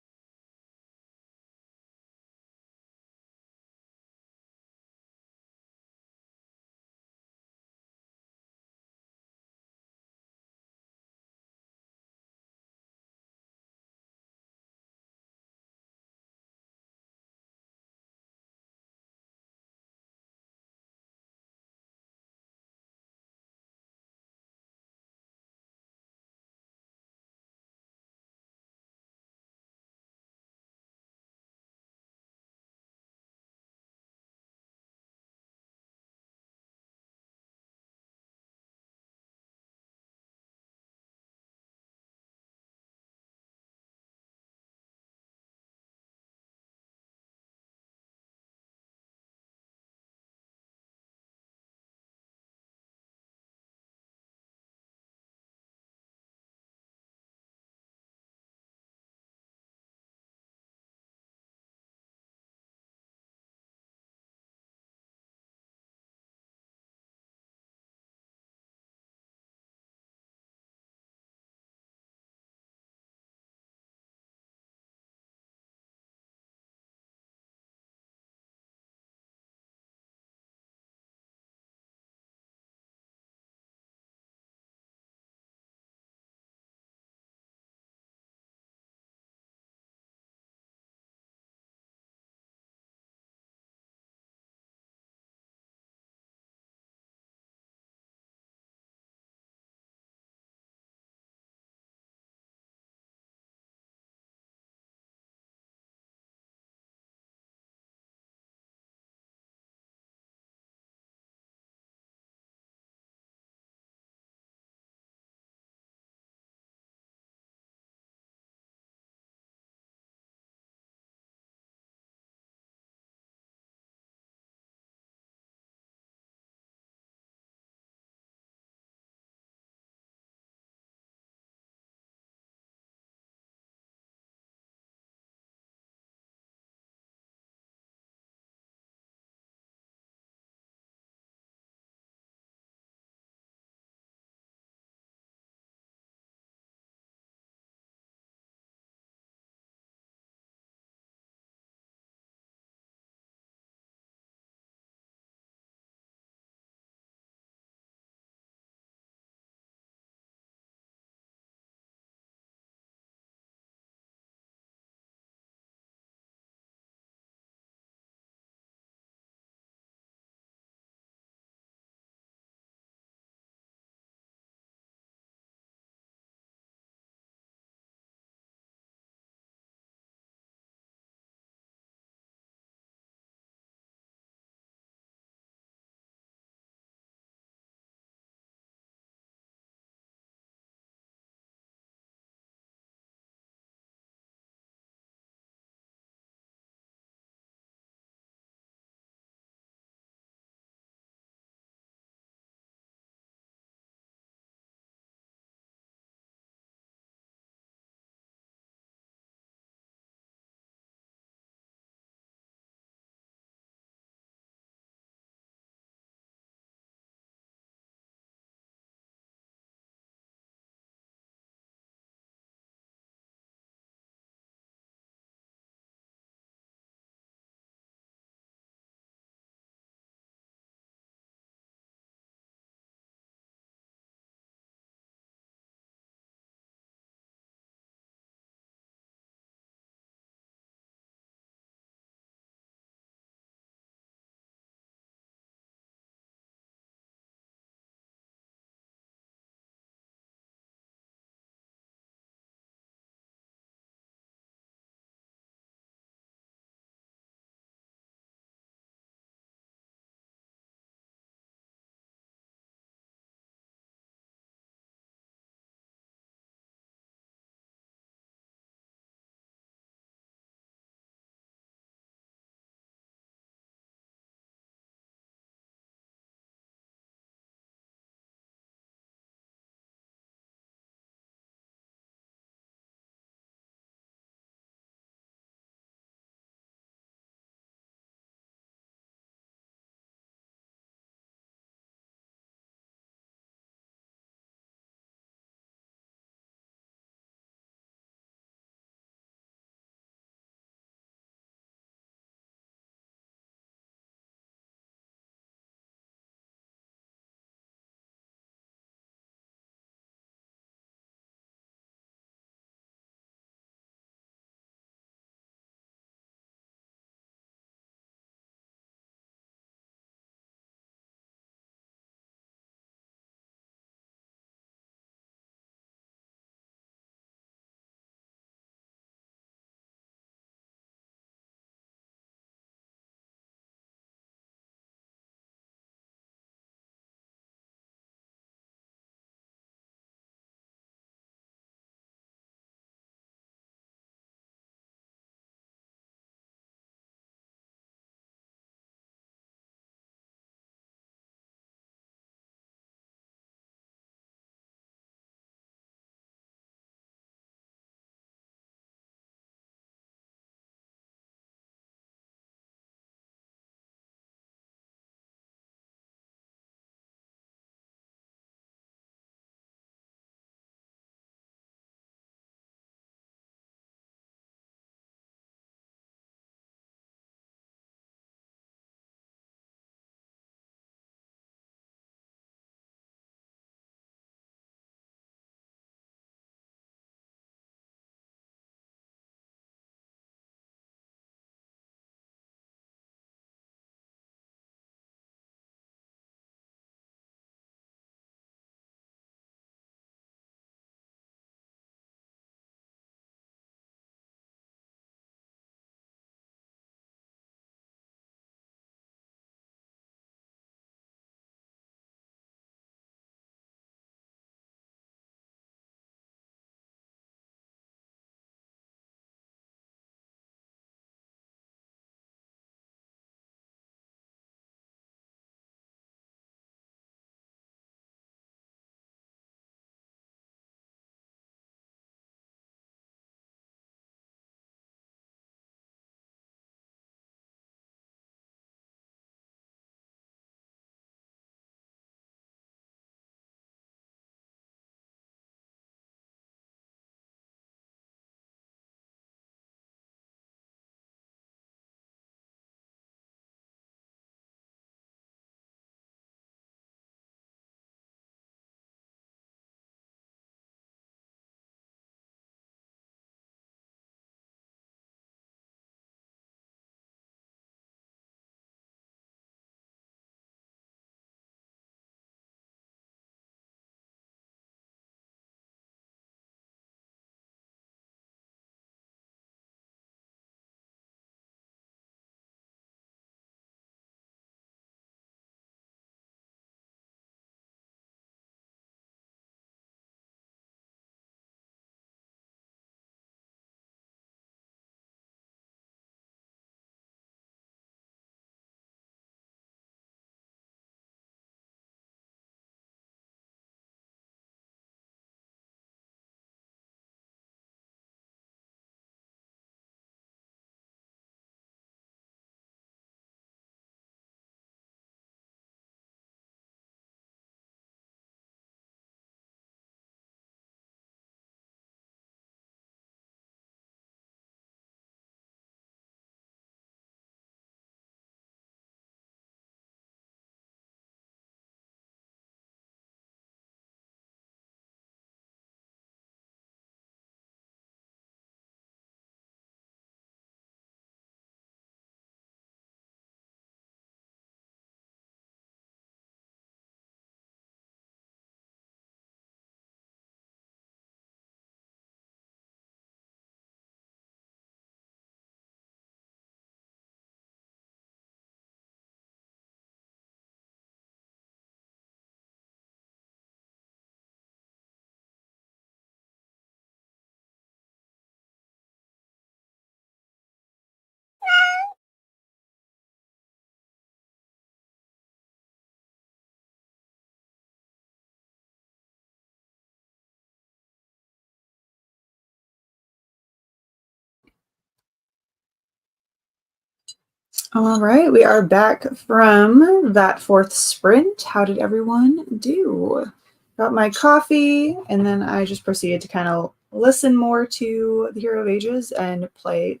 All right, we are back from that fourth sprint. How did everyone do? Got my coffee, and then I just proceeded to kind of listen more to the Hero of Ages and play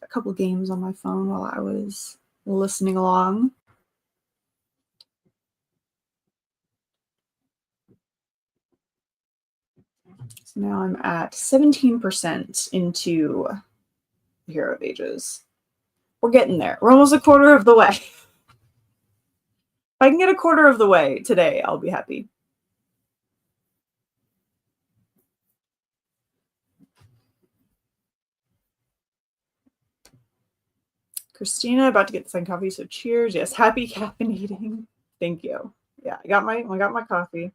a couple games on my phone while I was listening along. So now I'm at 17% into the Hero of Ages. We're getting there. We're almost a quarter of the way. If I can get a quarter of the way today, I'll be happy. Christina about to get the second coffee, so cheers. Yes, happy caffeinating. Thank you. Yeah, I got my coffee.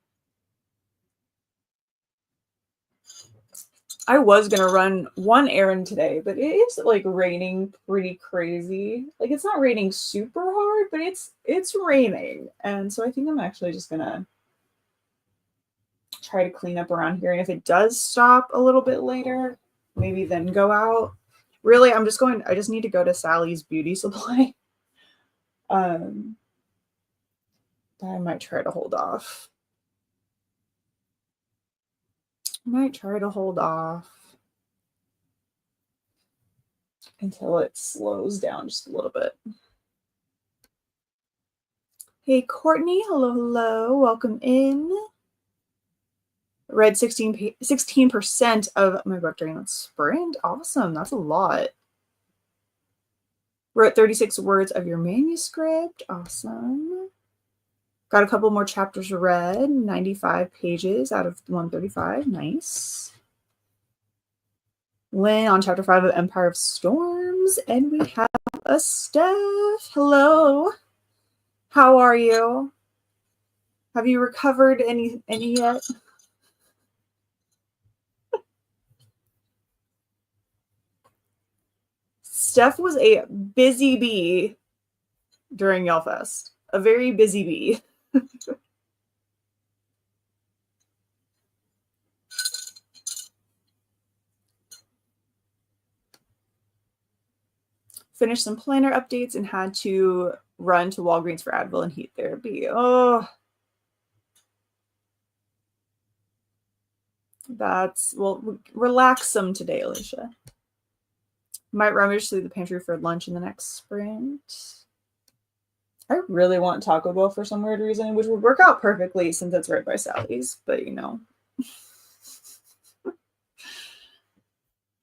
I was gonna run one errand today, but it is like raining pretty crazy. Like it's not raining super hard, but it's raining, and so I think I'm actually just gonna try to clean up around here. And if it does stop a little bit later, maybe then go out. Really, I just need to go to Sally's Beauty Supply. I might try to hold off. Until it slows down just a little bit. Hey, Courtney. Hello. Welcome in. Read 16% of my book during that sprint. Awesome. That's a lot. Wrote 36 words of your manuscript. Awesome. Got a couple more chapters read. 95 pages out of 135. Nice. Lynn on chapter 5 of Empire of Storms. And we have a Steph. Hello. How are you? Have you recovered any yet? Steph was a busy bee during Yellfest. A very busy bee. Finished some planner updates and had to run to Walgreens for Advil and heat therapy. Oh, well, relax some today, Alicia. Might rummage through the pantry for lunch in the next sprint. I really want Taco Bell for some weird reason, which would work out perfectly since it's right by Sally's, but you know.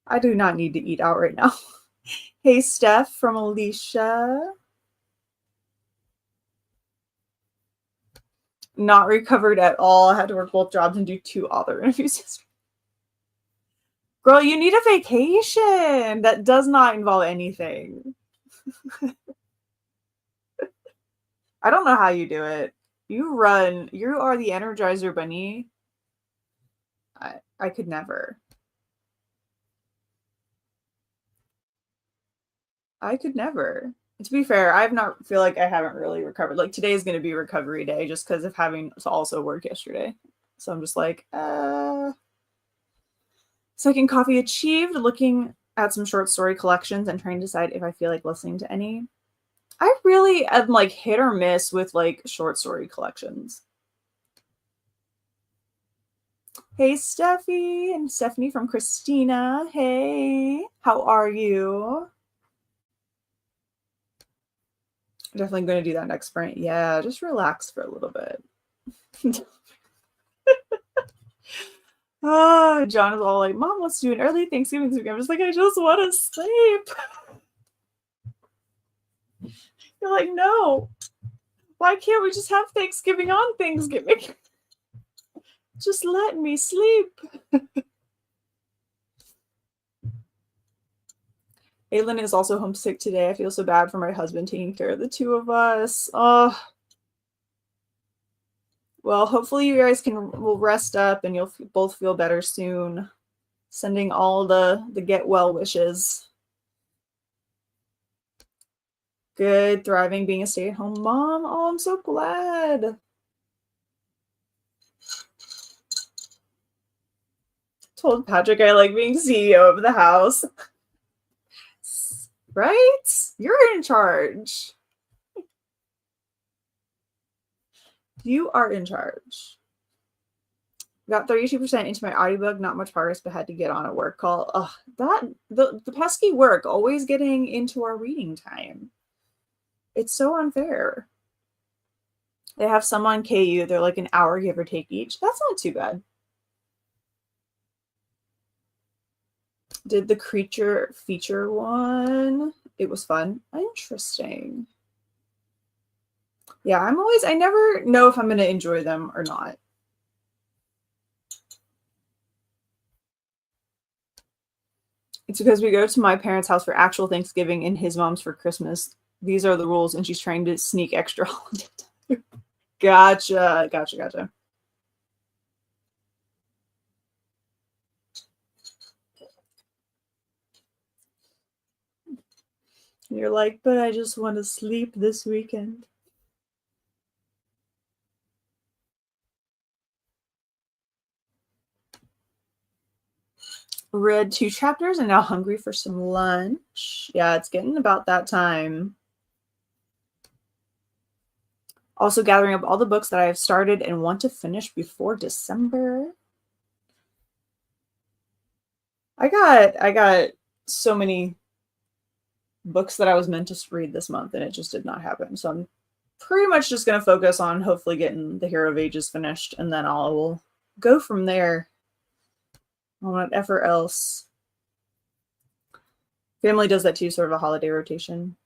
I do not need to eat out right now. Hey, Steph from Alicia. Not recovered at all. I had to work both jobs and do 2 other interviews. Girl, you need a vacation. That does not involve anything. I don't know how you do it. You run. You are the Energizer Bunny. I could never. I could never. To be fair, I feel like I haven't really recovered. Like today is going to be recovery day just because of having to also work yesterday. So I'm just like, Second coffee achieved. Looking at some short story collections and trying to decide if I feel like listening to any. I really am like hit or miss with like short story collections. Hey, Steffi and Stephanie from Christina. Hey, how are you? Definitely going to do that next sprint. Yeah, just relax for a little bit. John is all like, Mom, let's do an early Thanksgiving. I'm just like, I just want to sleep. You're like, no. Why can't we just have Thanksgiving on Thanksgiving? Just let me sleep. Aylin is also homesick today. I feel so bad for my husband taking care of the 2 of us. Oh. Well, hopefully you guys will rest up and you'll both feel better soon. Sending all the get well wishes. Good, thriving, being a stay-at-home mom. Oh, I'm so glad. Told Patrick I like being CEO of the house. Right? You're in charge. You are in charge. Got 32% into my audiobook, not much progress, but had to get on a work call. Ugh, the pesky work, always getting into our reading time. It's so unfair. They have some on KU. They're like an hour, give or take each. That's not too bad. Did the creature feature one. It was fun. Interesting. Yeah, I never know if I'm going to enjoy them or not. It's because we go to my parents' house for actual Thanksgiving and his mom's for Christmas. These are the rules, and she's trying to sneak extra holiday time. Gotcha. You're like, but I just want to sleep this weekend. Read 2 chapters and now hungry for some lunch. Yeah, it's getting about that time. Also gathering up all the books that I have started and want to finish before December. I got so many books that I was meant to read this month and it just did not happen. So I'm pretty much just going to focus on hopefully getting the Hero of Ages finished, and then I will go from there on whatever else. Family does that too, sort of a holiday rotation.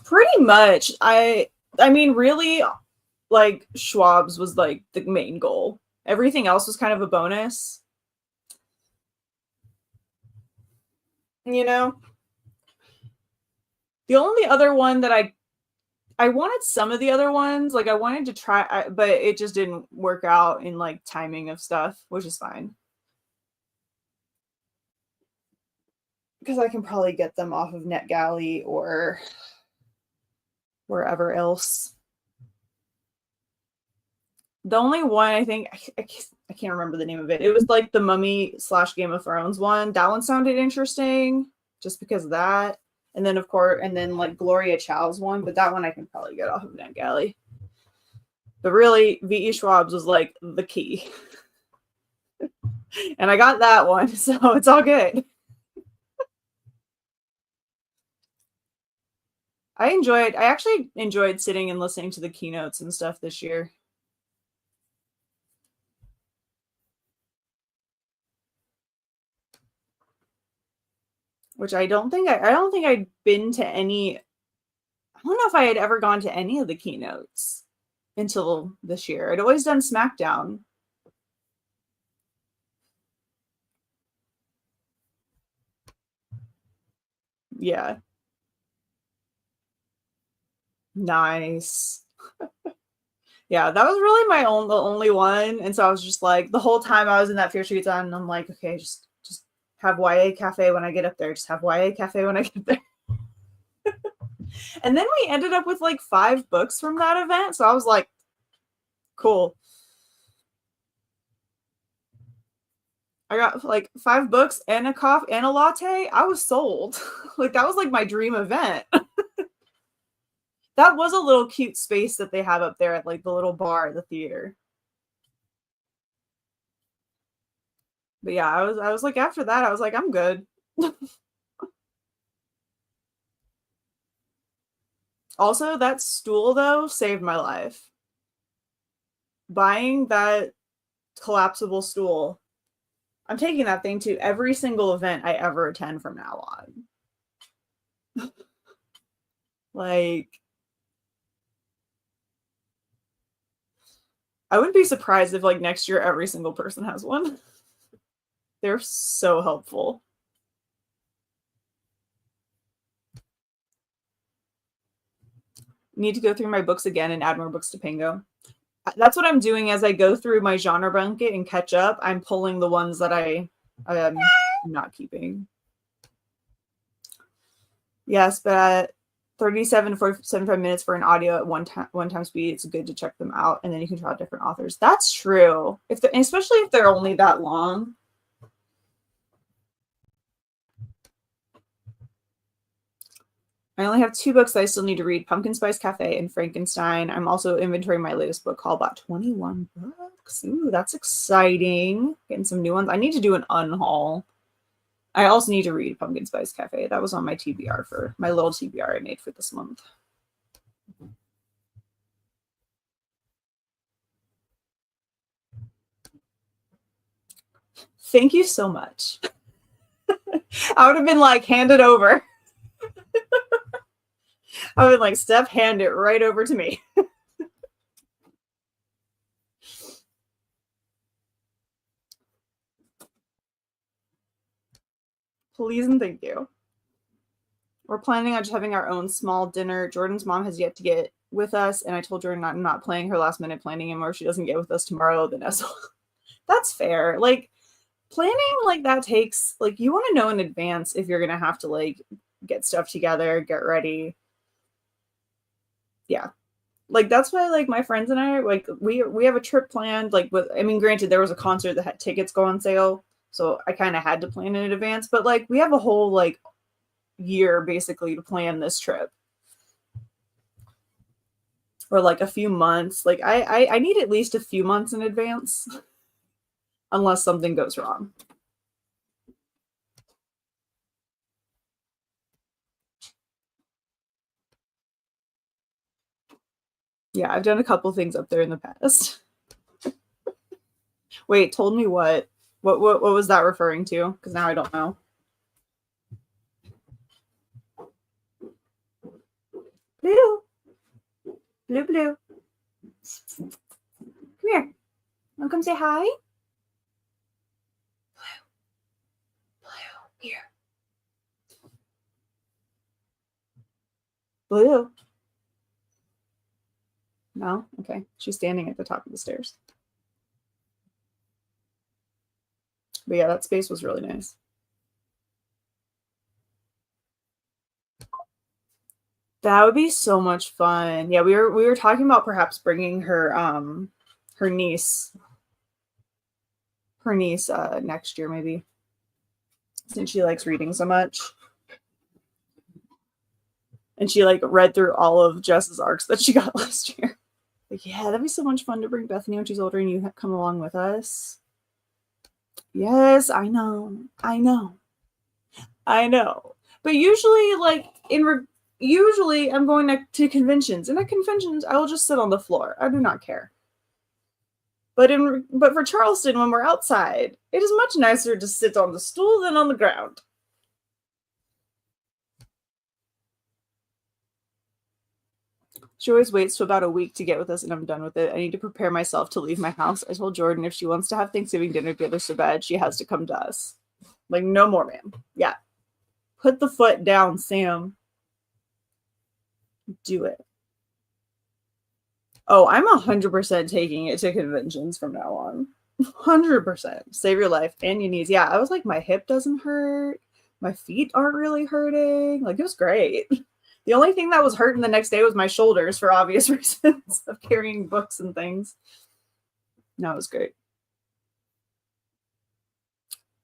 Pretty much. I mean, really, like, Schwab's was like the main goal. Everything else was kind of a bonus. You know? The only other one that I wanted some of the other ones, like I wanted to try, but it just didn't work out in like timing of stuff, which is fine. Because I can probably get them off of NetGalley or wherever else. The only one I think, I can't remember the name of it. It was like the Mummy / Game of Thrones one. That one sounded interesting just because of that. And then, of course, and then like Gloria Chow's one, but that one I can probably get off of NetGalley. But really, V.E. Schwab's was like the key. And I got that one, so it's all good. I actually enjoyed sitting and listening to the keynotes and stuff this year. Which I don't think I'd been to any. I don't know if I had ever gone to any of the keynotes until this year. I'd always done SmackDown. Yeah. Nice. Yeah, that was really the only one. And so I was just like, the whole time I was in that Fear Street Zone, and I'm like, okay, just have YA Cafe when I get up there. Just have YA Cafe when I get there. And then we ended up with like 5 books from that event. So I was like, cool. I got like 5 books and a coffee and a latte. I was sold. Like that was like my dream event. That was a little cute space that they have up there at like the little bar at the theater. But yeah, I was like, after that, I was like, I'm good. Also, that stool though saved my life. Buying that collapsible stool, I'm taking that thing to every single event I ever attend from now on. Like, I wouldn't be surprised if like next year every single person has one. They're so helpful. Need to go through my books again and add more books to Pango. That's what I'm doing as I go through my genre blanket and catch up. I'm pulling the ones that I'm not keeping. Yes, but at 37 to 75 minutes for an audio at one time speed, it's good to check them out, and then you can try out different authors. That's true. Especially if they're only that long. I only have 2 books that I still need to read, Pumpkin Spice Cafe and Frankenstein. I'm also inventorying my latest book haul, about 21 books. Ooh, that's exciting. Getting some new ones. I need to do an unhaul. I also need to read Pumpkin Spice Cafe. That was on my TBR for my little TBR I made for this month. Thank you so much. I would have been like, hand it over. I would like, Steph, hand it right over to me. Please and thank you. We're planning on just having our own small dinner. Jordan's mom has yet to get with us, and I told Jordan I'm not playing her last minute planning anymore. If she doesn't get with us tomorrow, then that's fair. Like, planning like that takes, like, you want to know in advance if you're gonna have to like get stuff together, get ready. Yeah, like that's why like my friends and I, like, we have a trip planned. Like, with, I mean, granted there was a concert that had tickets go on sale, so I kind of had to plan in advance, but like we have a whole like year basically to plan this trip, or like a few months. Like I need at least a few months in advance unless something goes wrong. Yeah, I've done a couple things up there in the past. Wait, told me what? What was that referring to? Because now I don't know. Blue, blue, blue. Come here. Want to come say hi? Blue, here. Blue. No? Okay. She's standing at the top of the stairs. But yeah, that space was really nice. That would be so much fun. Yeah, we were talking about perhaps bringing her niece next year maybe, since she likes reading so much. And she like read through all of Jess's arcs that she got last year. Like, yeah, that'd be so much fun to bring Bethany when she's older and you come along with us. Yes, I know. I know. I know. But usually, like, usually I'm going to conventions, and at conventions I will just sit on the floor. I do not care. But for Charleston, when we're outside, it is much nicer to sit on the stool than on the ground. She always waits till about a week to get with us, and I'm done with it. I need to prepare myself to leave my house. I told Jordan if she wants to have Thanksgiving dinner together so bad, she has to come to us. Like, no more, ma'am. Yeah. Put the foot down, Sam. Do it. Oh, I'm 100% taking it to conventions from now on. 100%. Save your life and your knees. Yeah, I was like, my hip doesn't hurt. My feet aren't really hurting. Like, it was great. The only thing that was hurting the next day was my shoulders for obvious reasons of carrying books and things. No, it was great.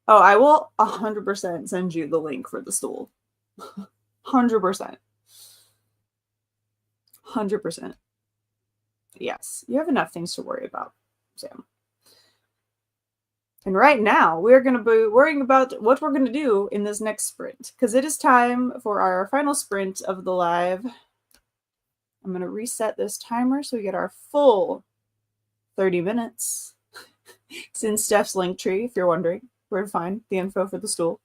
Oh, I will 100% send you the link for the stool. 100%. 100%. Yes, you have enough things to worry about, Sam. And right now, we're going to be worrying about what we're going to do in this next sprint, because it is time for our final sprint of the live. I'm going to reset this timer so we get our full 30 minutes. It's in Steph's link tree, if you're wondering where to find the info for the stool.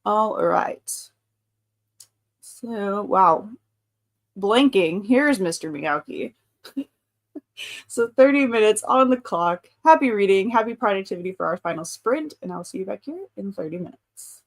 All right. So, wow. Blanking. Here's Mr. Miyake. So 30 minutes on the clock. Happy reading, happy productivity for our final sprint, and I'll see you back here in 30 minutes.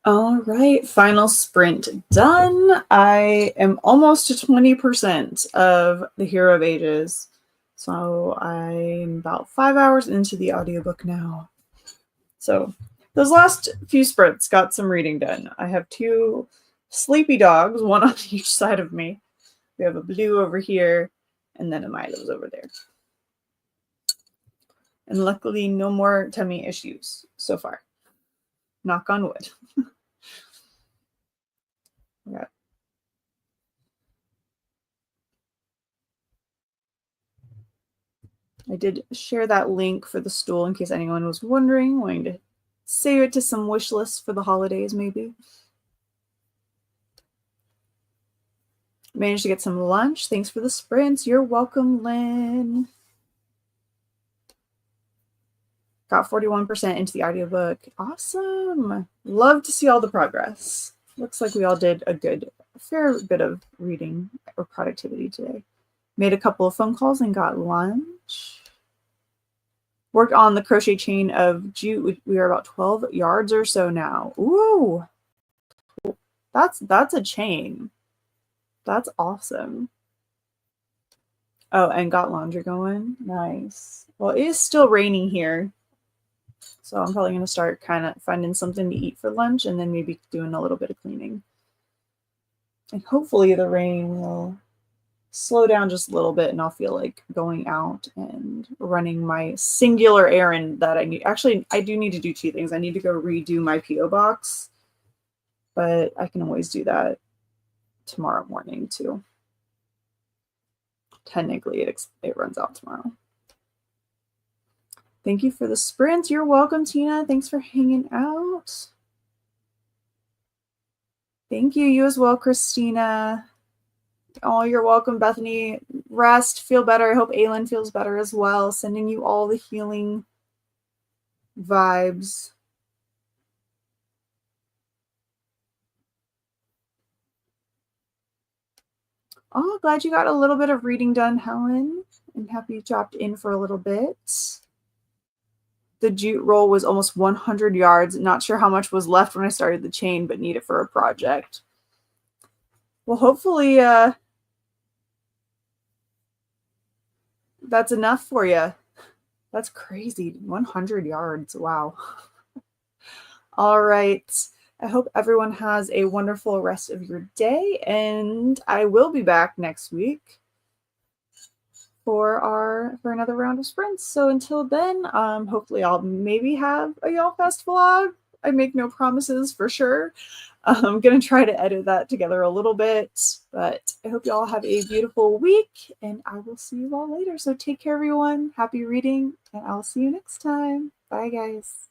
All right, final sprint done. I am almost to 20% of the Hero of Ages. So I'm about 5 hours into the audiobook now. So those last few sprints got some reading done. I have 2 sleepy dogs, one on each side of me. We have a Blue over here, and then a Milo's over there. And luckily, no more tummy issues so far. Knock on wood. Okay. I did share that link for the stool in case anyone was wondering, wanting to save it to some wish lists for the holidays, maybe. Managed to get some lunch. Thanks for the sprints. You're welcome, Lynn. Got 41% into the audiobook. Awesome. Love to see all the progress. Looks like we all did a fair bit of reading or productivity today. Made a couple of phone calls and got lunch. Worked on the crochet chain of jute. We are about 12 yards or so now. Ooh, that's a chain. That's awesome. Oh, and got laundry going. Nice. Well, it is still raining here, so I'm probably going to start kind of finding something to eat for lunch and then maybe doing a little bit of cleaning. And hopefully the rain will slow down just a little bit and I'll feel like going out and running my singular errand that I need. Actually, I do need to do 2 things. I need to go redo my P.O. box, but I can always do that tomorrow morning too. Technically, it runs out tomorrow. Thank you for the sprint. You're welcome, Tina. Thanks for hanging out. Thank you. You as well, Christina. Oh, you're welcome, Bethany. Rest, feel better. I hope Aylin feels better as well. Sending you all the healing vibes. Oh, glad you got a little bit of reading done, Helen. I'm happy you dropped in for a little bit. The jute roll was almost 100 yards. Not sure how much was left when I started the chain, but need it for a project. Well, hopefully that's enough for you. That's crazy. 100 yards. Wow. All right. I hope everyone has a wonderful rest of your day, and I will be back next week for another round of sprints. So until then, hopefully I'll maybe have a Y'all Fest vlog. I make no promises for sure. I'm going to try to edit that together a little bit, but I hope you all have a beautiful week, and I will see you all later. So take care, everyone. Happy reading, and I'll see you next time. Bye, guys.